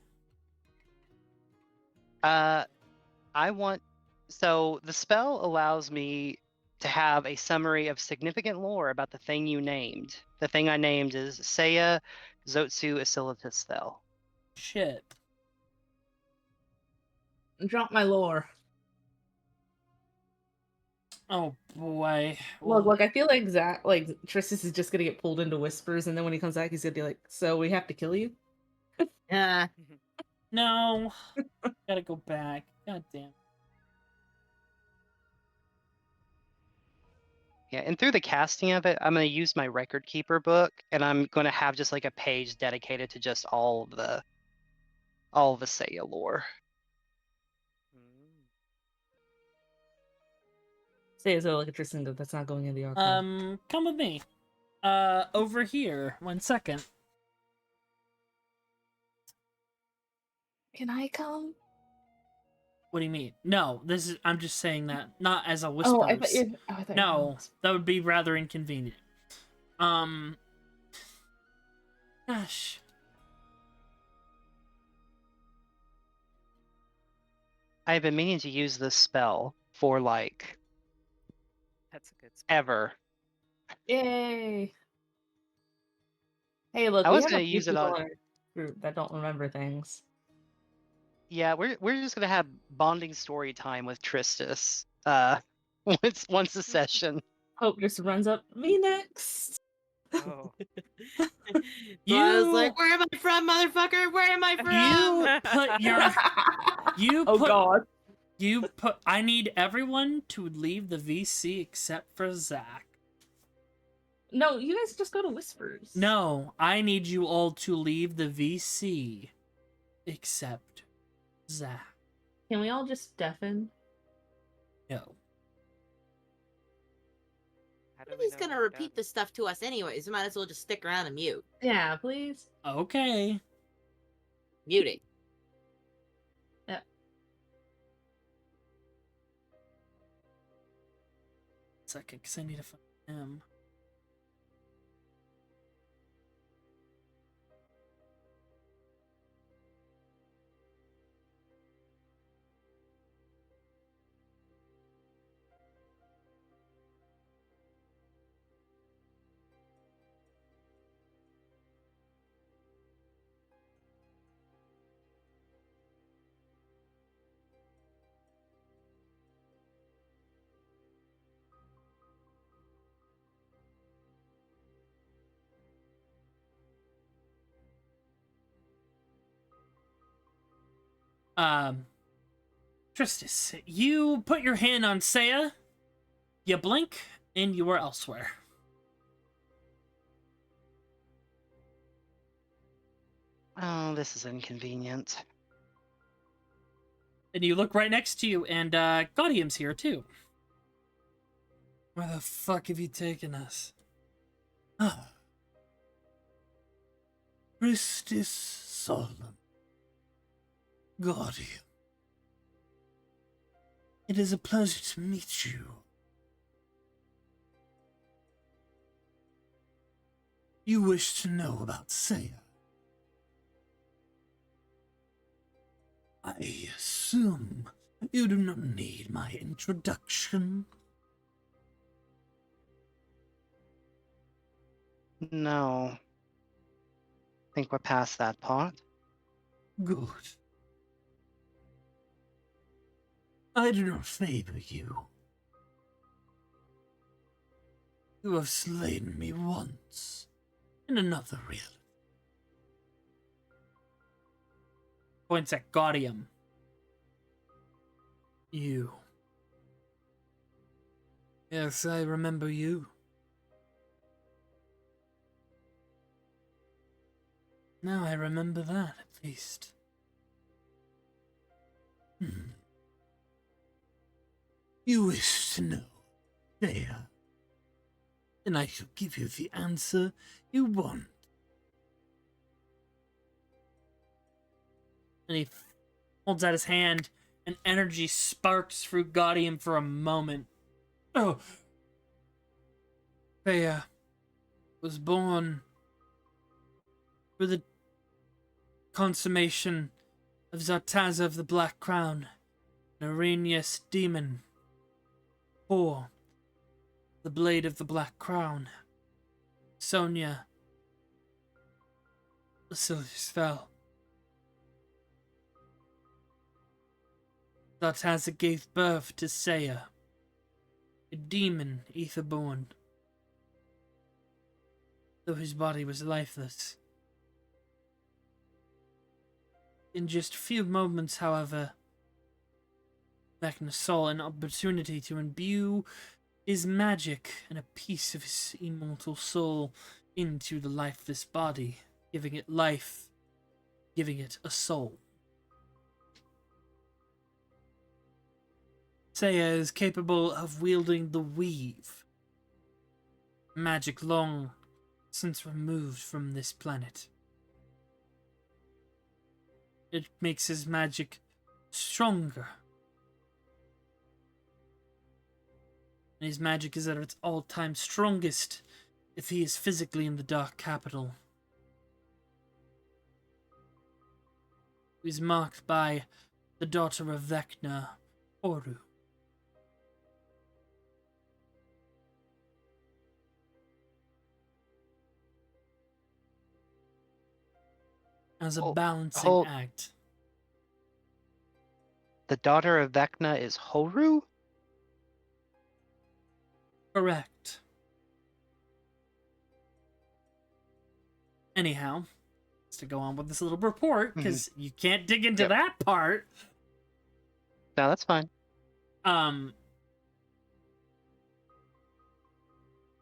So the spell allows me to have a summary of significant lore about the thing you named. The thing I named is Saya Zotsu Asilitus Thel. Shit. Drop my lore. Oh boy. Look, I feel like Tristis is just gonna get pulled into whispers, and then when he comes back, he's gonna be like, "So we have to kill you?" Yeah. No. Gotta go back. God damn. Yeah, and through the casting of it, I'm going to use my record keeper book, and I'm going to have just like a page dedicated to just all of the Saya lore. Say as though like Tristan, that's not going in the archive. Come with me. Over here. 1 second. Can I come? What do you mean? No, this is. I'm just saying that not as a Oh, whispers. I thought you. Oh, I thought you No, were- that would be rather inconvenient. Gosh. I've been meaning to use this spell for like That's a good spell. ever. Yay! Hey, look, I we was have a going to few use it people on. in our group that don't remember things. Yeah, we're just going to have bonding story time with Tristis. Once a session. Hope just runs up. Me next. Oh. So I was like, You. where am I from, motherfucker? Where am I from? You put your. You Oh put. God. You put. I need everyone to leave the VC except for Zach. No, you guys just go to whispers. No, I need you all to leave the VC except Zach. Can we all just deafen? No. How do we He's know gonna we're repeat done? this stuff to us anyways. We might as well just stick around and mute. Yeah, please. Okay. Muting. Second, because I need to find him. Tristis, you put your hand on Saya, you blink, and you are elsewhere. Oh, this is inconvenient. And you look right next to you, and Gaudium's here too. Where the fuck have you taken us? Ah. Christis Solum. Guardian. It is a pleasure to meet you. You wish to know about Saya? I assume you do not need my introduction. No. I think we're past that part. Good. I do not favor you. You have slain me once in another reality. Points at Gaudium. You. Yes, I remember you. Now I remember that, at least. You wish to know, Saya? Then I shall give you the answer you want. And he holds out his hand, and energy sparks through Gaudium for a moment. Oh! Saya was born for the consummation of Zartaza of the Black Crown, an Arrhenius demon. For the blade of the Black Crown, Sonia Basilius fell. Zartaza gave birth to Saya, a demon etherborn, though his body was lifeless. In just a few moments, however, Vecna saw an opportunity to imbue his magic and a piece of his immortal soul into the lifeless body, giving it life, giving it a soul. Saya is capable of wielding the weave, magic long since removed from this planet. It makes his magic stronger. And his magic is at its all-time strongest if he is physically in the Dark Capital. He is marked by the daughter of Vecna, Oru. As a balancing hold- act. The daughter of Vecna is Horu? Correct. Anyhow, let's to go on with this little report, because you can't dig into Yep. that part. No, that's fine.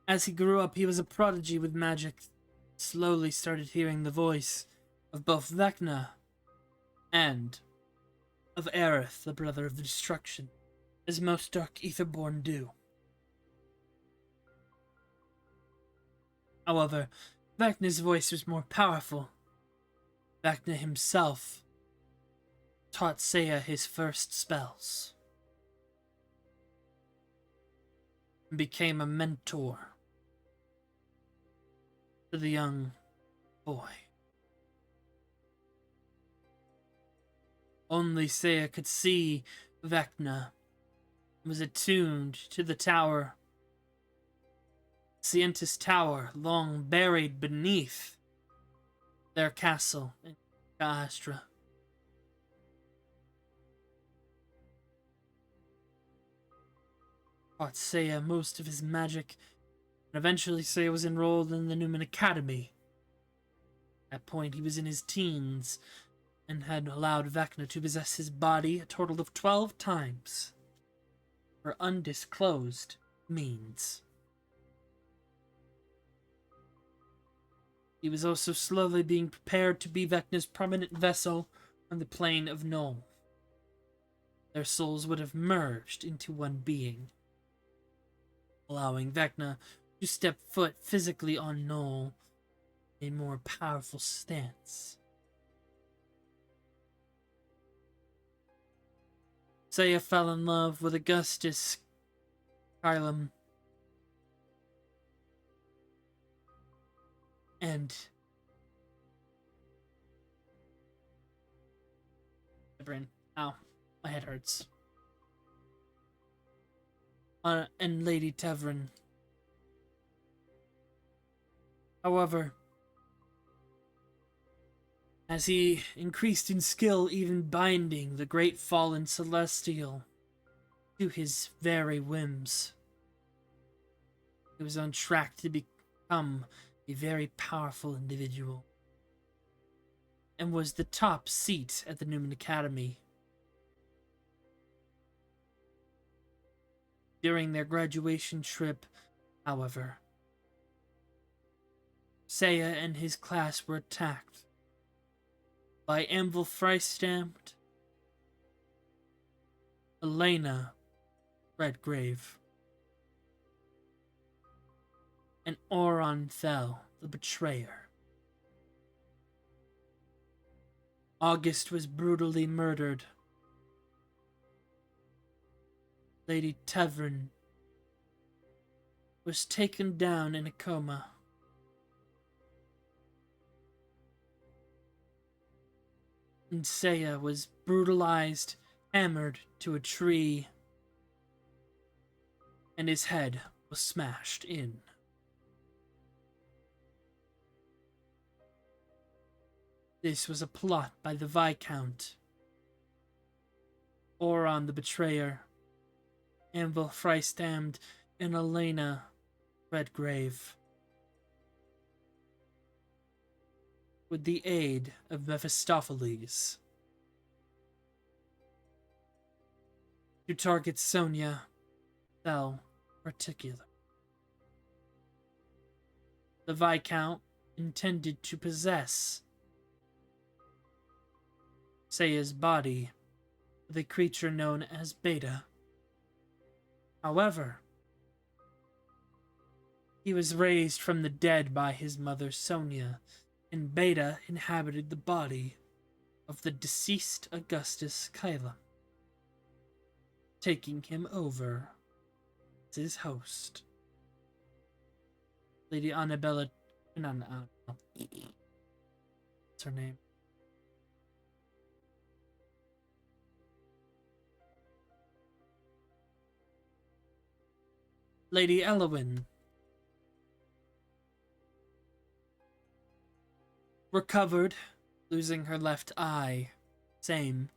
As he grew up, he was a prodigy with magic. Slowly started hearing the voice of both Vecna and of Aerith, the brother of the destruction, as most Dark Etherborn do. However, Vecna's voice was more powerful. Vecna himself taught Saya his first spells and became a mentor to the young boy. Only Saya could see Vecna was attuned to the tower. Scientis Tower, long buried beneath their castle in Astra. Taught Saya most of his magic, and eventually Saya was enrolled in the Newman Academy. At that point, he was in his teens, and had allowed Vecna to possess his body a total of 12 times for undisclosed means. He was also slowly being prepared to be Vecna's permanent vessel on the plane of Null. Their souls would have merged into one being, allowing Vecna to step foot physically on Null in a more powerful stance. Saya fell in love with Augustus Kylum, and ow, my head hurts. And Lady Tevrin. However, as he increased in skill, even binding the great fallen celestial to his very whims, he was on track to become a very powerful individual, and was the top seat at the Newman Academy. During their graduation trip, however, Saya and his class were attacked by Anvil Freistamped, Elena Redgrave, and Oron Thel, the betrayer. August was brutally murdered. Lady Tevrin was taken down in a coma. And Saya was brutalized, hammered to a tree, and his head was smashed in. This was a plot by the Viscount, Oron the Betrayer, Anvil Freistammed, and Elena Redgrave, with the aid of Mephistopheles, to target Sonia Thel particular. The Viscount intended to possess Saya's body with a creature known as Beta. However, he was raised from the dead by his mother Sonia, and Beta inhabited the body of the deceased Augustus Kylum, taking him over as his host. Lady Annabella, what's her name? Lady Elowin recovered, losing her left eye. Same.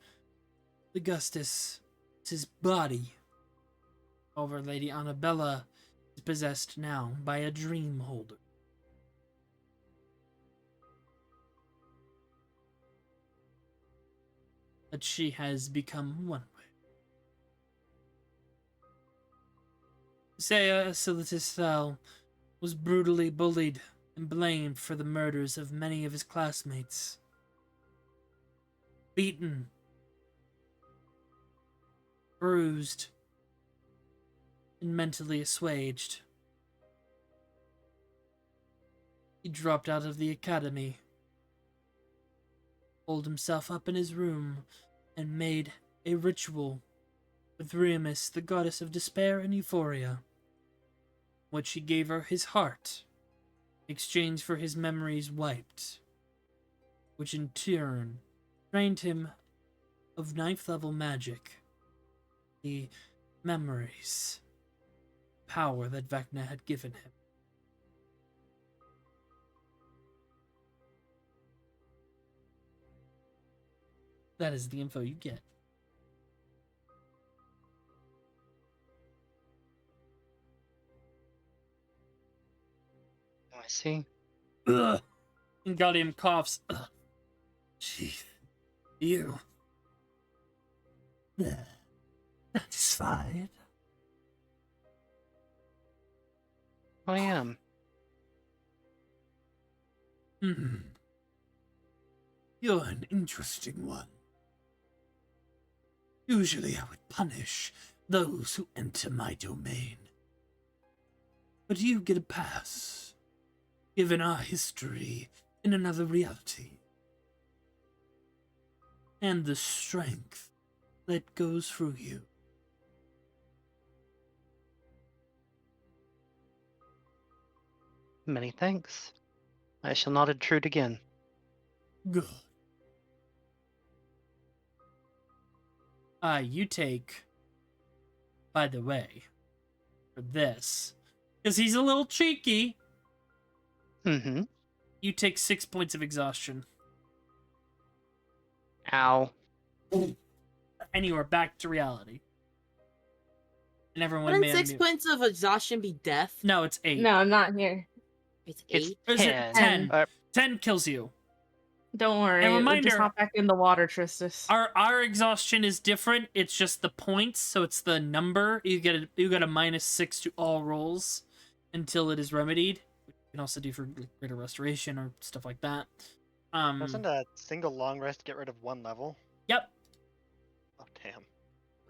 Augustus is his body. However, Lady Annabella is possessed now by a dream holder. That she has become one with. Saya Asilitis Thel was brutally bullied and blamed for the murders of many of his classmates. Beaten, bruised, and mentally assuaged, he dropped out of the academy, holed himself up in his room, and made a ritual with Remus, the goddess of despair and euphoria, which he gave her his heart, in exchange for his memories wiped, which in turn trained him of 9th level magic, the memories, power that Vecna had given him. That is the info you get. Oh, I see. Ugh. Wingardium coughs. Ugh. Jeez. You. Satisfied? I am. Hmm. You're an interesting one. Usually I would punish those who enter my domain. But you get a pass, given our history in another reality. And the strength that goes through you. Many thanks. I shall not intrude again. Good. You take, by the way, for this, because he's a little cheeky, Mm-hmm. you take 6 points of exhaustion. Ow. And you are back to reality. And everyone Wouldn't may 6 unmute. points of exhaustion be death? No, it's 8. No, I'm not here. It's It's 8? Is it 10. 10? Uh, 10 kills you. Don't worry. And We'll reminder, just hop back in the water, Tristis. our exhaustion is different. It's just the points, so it's the number. You get a -6 to all rolls until it is remedied. You can also do for greater restoration or stuff like that. Doesn't a single long rest get rid of 1 level? Yep. Oh, damn.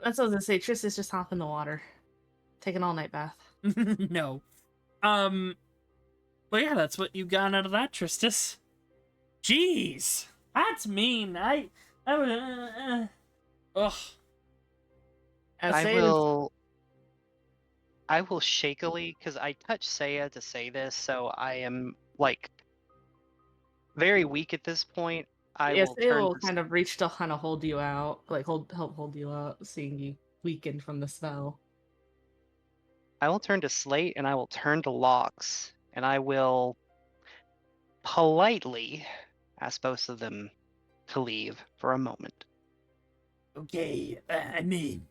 That's what I was gonna say. Tristis, just hop in the water. Take an all-night bath. No. But yeah, that's what you got out of that, Tristis. Jeez, that's mean. I would. Ugh. I will shakily, because I touched Saya to say this, so I am like very weak at this point. I Yes, will it turn will to kind of reach to kind of hold you out, like help hold you out, seeing you weaken from the spell. I will turn to Slate and I will turn to Locks and I will politely ask both of them to leave for a moment. Okay, I mean,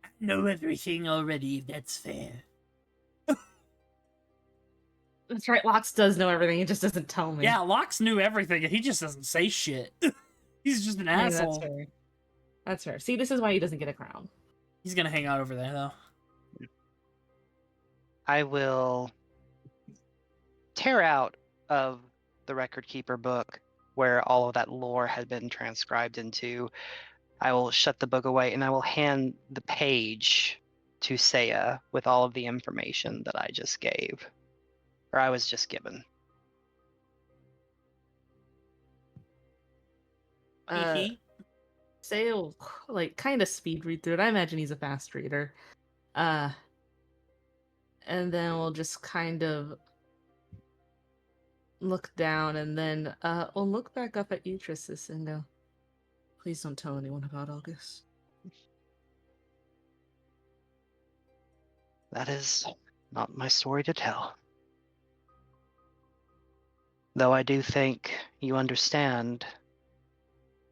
I know everything already, if that's fair. That's right. Lox does know everything. He just doesn't tell me. Yeah, Lox knew everything, and he just doesn't say shit. He's just an I mean, asshole. that's fair. That's fair. See, this is why he doesn't get a crown. He's gonna hang out over there, though. I will tear out of the record keeper book where all of that lore had been transcribed into. I will shut the book away and I will hand the page to Saya with all of the information that I just gave, or I was just given. Hee. Say will like kind of speed read through it. I imagine he's a fast reader. And then we'll just kind of look down and then we'll look back up at Utrissus and go, please don't tell anyone about August. That is not my story to tell. Though I do think you understand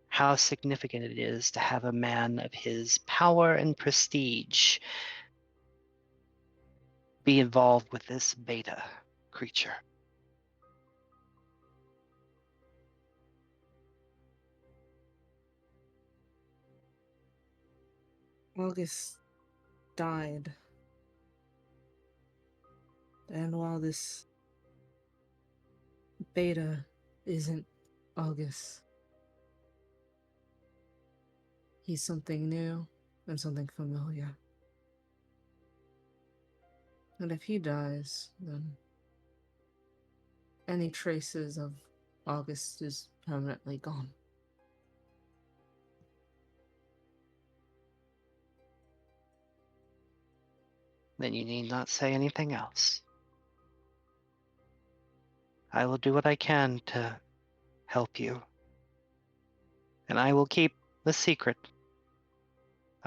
how significant it is to have a man of his power and prestige be involved with this beta creature. August died. And while this beta isn't August, he's something new and something familiar. And if he dies, then any traces of August is permanently gone. Then you need not say anything else. I will do what I can to help you. And I will keep the secret.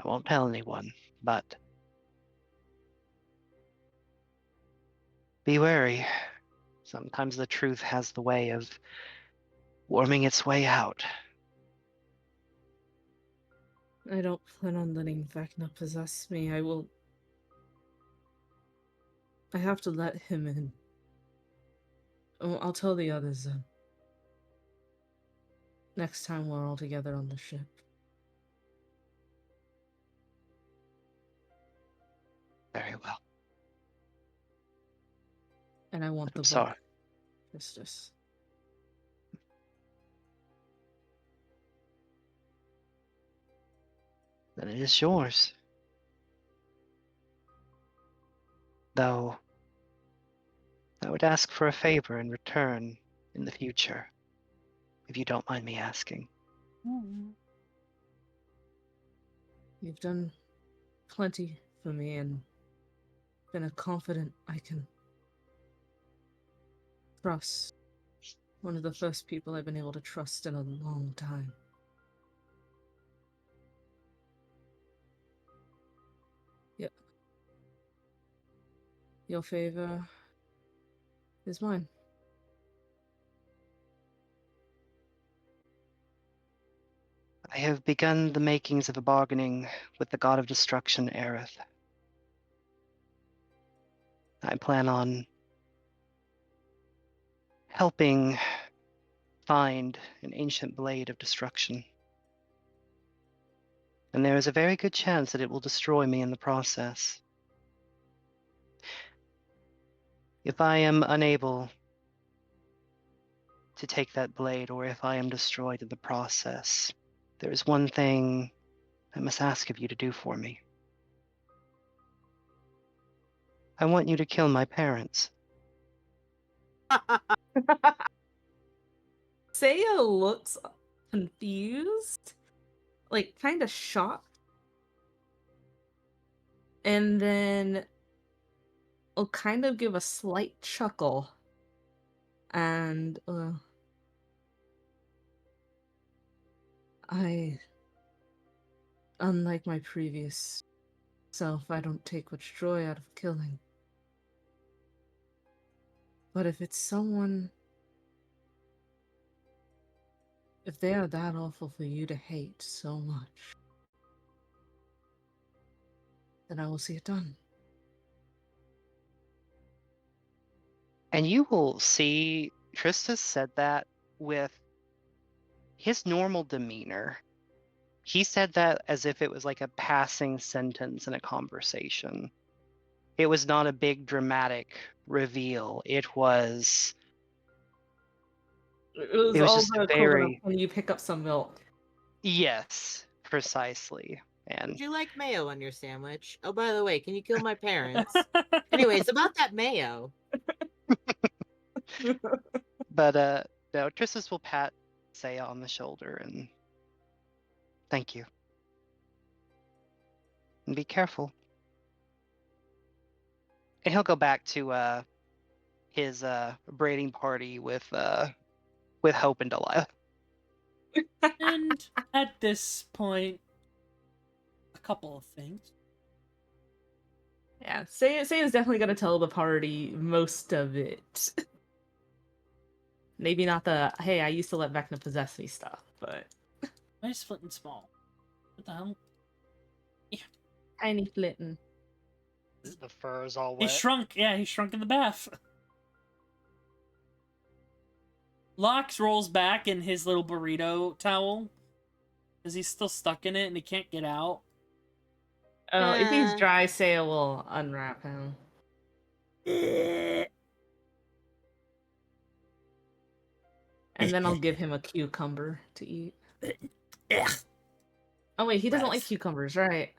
I won't tell anyone, but be wary. Sometimes the truth has the way of worming its way out. I don't plan on letting Vecna possess me. I have to let him in. Oh, I'll tell the others then. next time we're all together on the ship. Very well. And I want I'm the sorry. book, Christus. Then it is yours. Though, I would ask for a favor in return in the future, if you don't mind me asking. You've done plenty for me and been a confidant I can trust. One of the first people I've been able to trust in a long time. Yep. Your favor is mine. I have begun the makings of a bargaining with the god of destruction, Aerith. I plan on helping find an ancient blade of destruction. And there is a very good chance that it will destroy me in the process. If I am unable to take that blade, or if I am destroyed in the process, there is one thing I must ask of you to do for me. I want you to kill my parents. Saya looks confused, like kind of shocked. And then will kind of give a slight chuckle. And unlike my previous self, I don't take much joy out of killing. But if it's someone, if they are that awful for you to hate so much, then I will see it done. And you will see Tristus said that with his normal demeanor. He said that as if it was like a passing sentence in a conversation. It was not a big dramatic reveal. It was It was all just the equivalent of when you pick up some milk. Yes, precisely. Would And you like mayo on your sandwich? Oh, by the way, can you kill my parents? Anyways, about that mayo. but no, Tristus will pat Saya on the shoulder and thank you. And be careful. And he'll go back to his braiding party with Hope and Delilah. And at this point, a couple of things. Yeah, Saya's definitely gonna tell the party most of it. Maybe not the, hey, I used to let Vecna possess me stuff, but... Why is Flint small? What the hell? Tiny Flitten. The fur is all He wet. shrunk. Yeah, he shrunk in the bath. Lox rolls back in his little burrito towel because he's still stuck in it and he can't get out. Oh, if he's dry, Saya will unwrap him. And then I'll give him a cucumber to eat. Oh wait, he doesn't like cucumbers, right?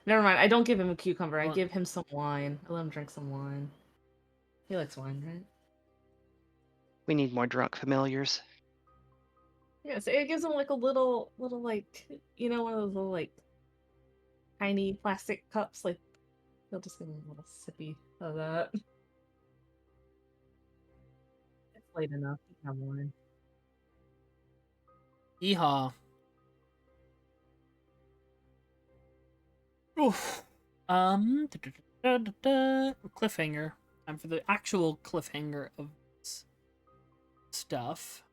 Never mind, I don't give him a cucumber. I give him some wine. I let him drink some wine. He likes wine, right? We need more drunk familiars. Yeah, so it gives him like a little like, you know, one of those little like tiny plastic cups. Like, he'll just give him a little sippy of that. It's late enough. You can have wine. Yeehaw. Oof. Cliffhanger. Time for the actual cliffhanger of this stuff.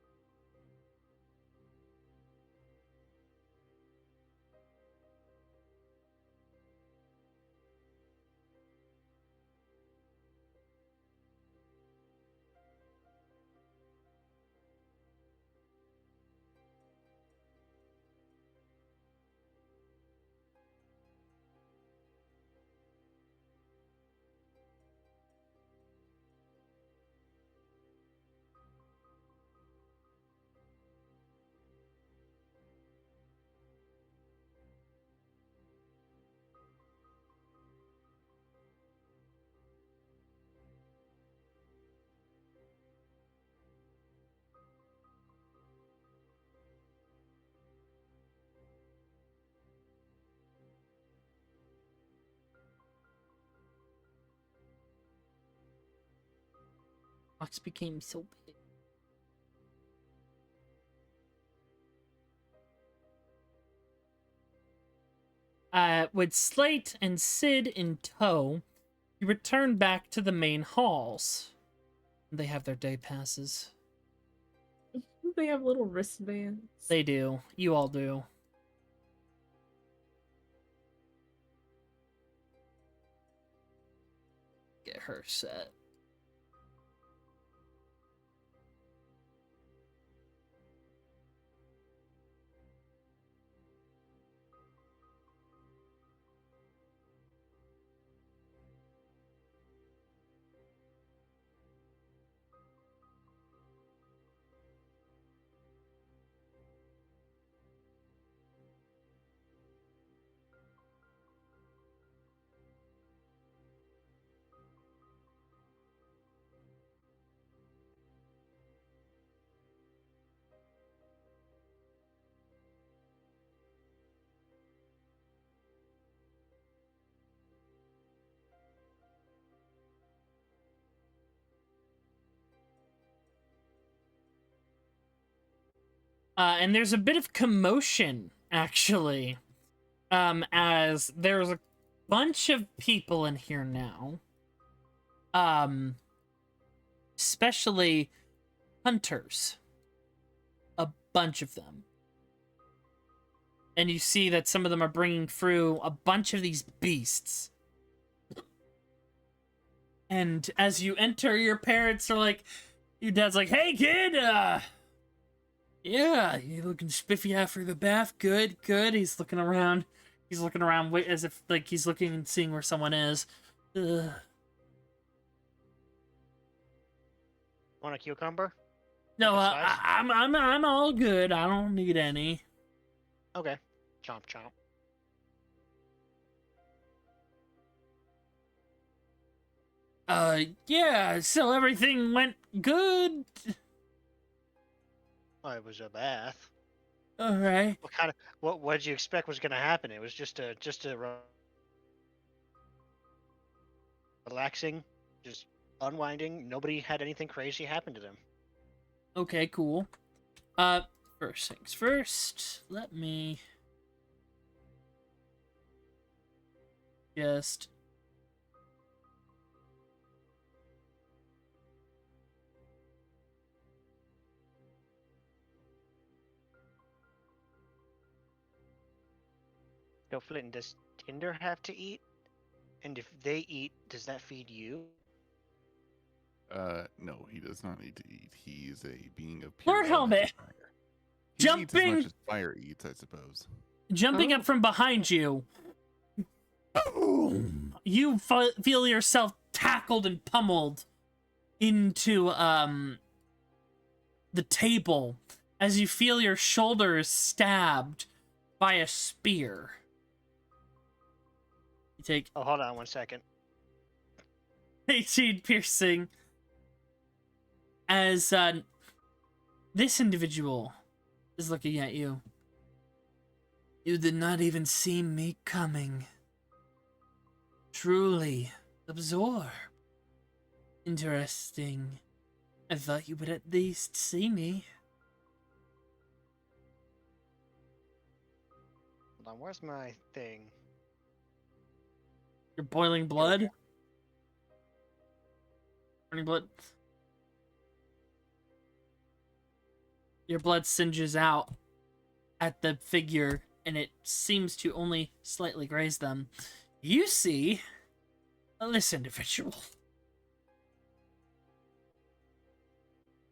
Box became so big. With Slate and Sid in tow, you return back to the main halls. They have their day passes. They have little wristbands. They do. You all do. Get her set. And there's a bit of commotion, actually, as there's a bunch of people in here now, especially hunters, a bunch of them. And you see that some of them are bringing through a bunch of these beasts. And as you enter, your parents are like, your dad's like, "Hey, kid, yeah, you looking spiffy after the bath? Good, good." He's looking around. He's looking around as if, like, he's looking and seeing where someone is. Ugh. Want a cucumber? No, Like a slice? I'm all good. I don't need any. Okay. Chomp chomp. Yeah, so everything went good. Oh, it was a bath. All right. What did you expect was gonna happen? It was just a relaxing, just unwinding. Nobody had anything crazy happen to them. Okay, cool. First things first, let me just So, Flint, does Tinder have to eat? And if they eat, does that feed you? No, he does not need to eat. He's a being of Lord pure element Helmet! fire. He eats as Jumping- much as fire eats, I suppose. jumping up from behind you. You feel yourself tackled and pummeled into the table as you feel your shoulders stabbed by a spear. You take Oh, hold on 1 second. 18 piercing as this individual is looking at you. You did not even see me coming. Truly absorb. Interesting. I thought you would at least see me. Hold on, where's my thing? You're boiling blood? Burning blood? Your blood singes out at the figure, and it seems to only slightly graze them. You see this individual.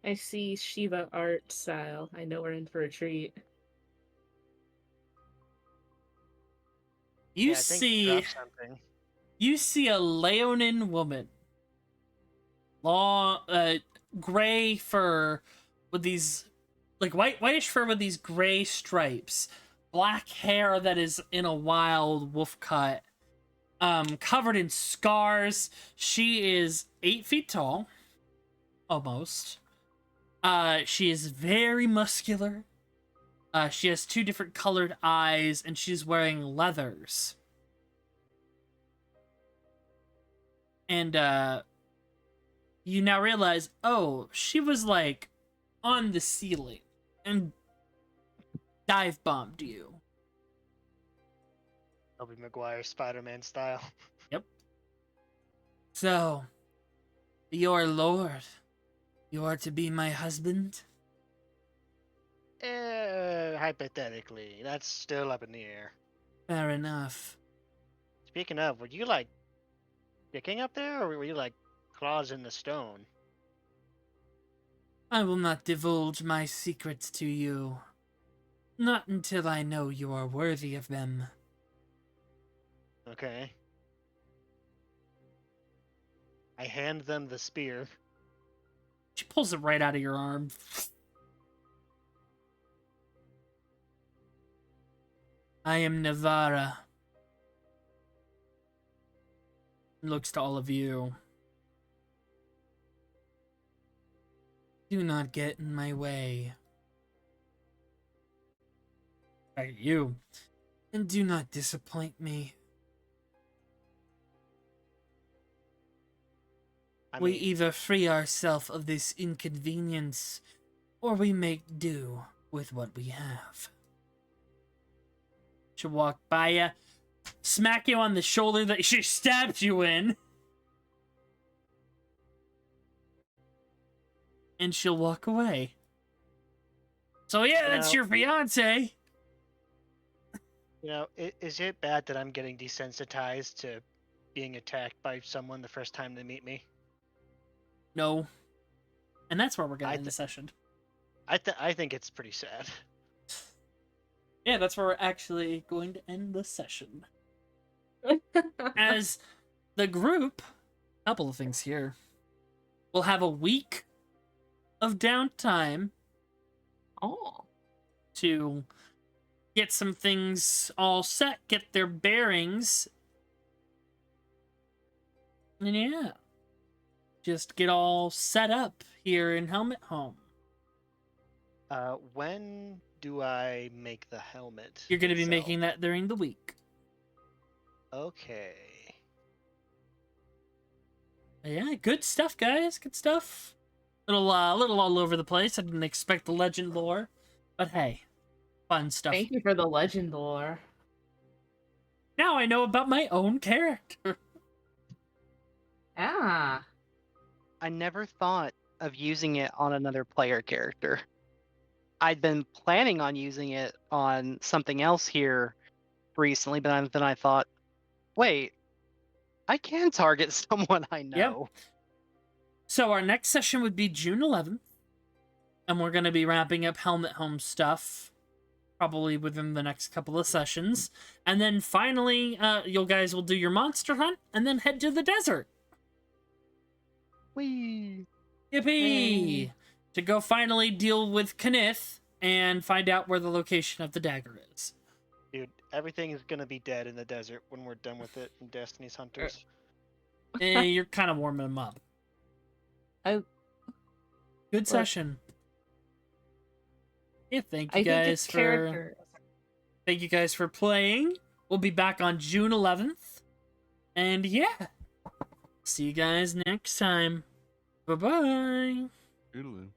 I see Shiva art style. I know we're in for a treat. You Yeah, I think see drop something. you see a Leonin woman. Long gray fur with these like whitish fur with these gray stripes. Black hair that is in a wild wolf cut. Covered in scars. She is 8 feet tall. Almost. She is very muscular. She has 2 different colored eyes, and she's wearing leathers. And you now realize, oh, she was like on the ceiling and dive bombed you. Tobey Maguire Spider-Man style. Yep. So, your lord, you are to be my husband? Hypothetically, that's still up in the air. Fair enough. Speaking of, were you like dicking up there, or were you like claws in the stone? I will not divulge my secrets to you. Not until I know you are worthy of them. Okay. I hand them the spear. She pulls it right out of your arm. I am Navara. Looks to all of you. Do not get in my way. Hey, you. And do not disappoint me. We either free ourselves of this inconvenience, or we make do with what we have. She'll walk by you, smack you on the shoulder that she stabbed you in, and she'll walk away. So yeah, that's your fiance. You know, is it bad that I'm getting desensitized to being attacked by someone the first time they meet me? No. And that's where we're going to end the session. I think it's pretty sad. Yeah, that's where we're actually going to end the session. As the group, a couple of things here, will have a week of downtime to get some things all set, get their bearings. And yeah, just get all set up here in Helmet Home. When do I make the helmet? You're going to be itself? making that during the week. Okay. Yeah, good stuff, guys. Good stuff. Little all over the place. I didn't expect the legend lore, but hey, fun stuff. Thank you for the legend lore. Now I know about my own character. Ah. I never thought of using it on another player character. I'd been planning on using it on something else here recently, but then I thought, wait, I can target someone I know. Yep. So our next session would be June 11th, and we're going to be wrapping up Helmet Home stuff probably within the next couple of sessions. And then finally, you guys will do your monster hunt and then head to the desert. Whee! Yippee! To go finally deal with Kenneth and find out where the location of the dagger is. Dude, everything is gonna be dead in the desert when we're done with it in Destiny's Hunters. You're kind of warming them up. Good session. Yeah, thank you guys for playing. We'll be back on June 11th. And yeah, see you guys next time. Bye-bye. Toodaloo.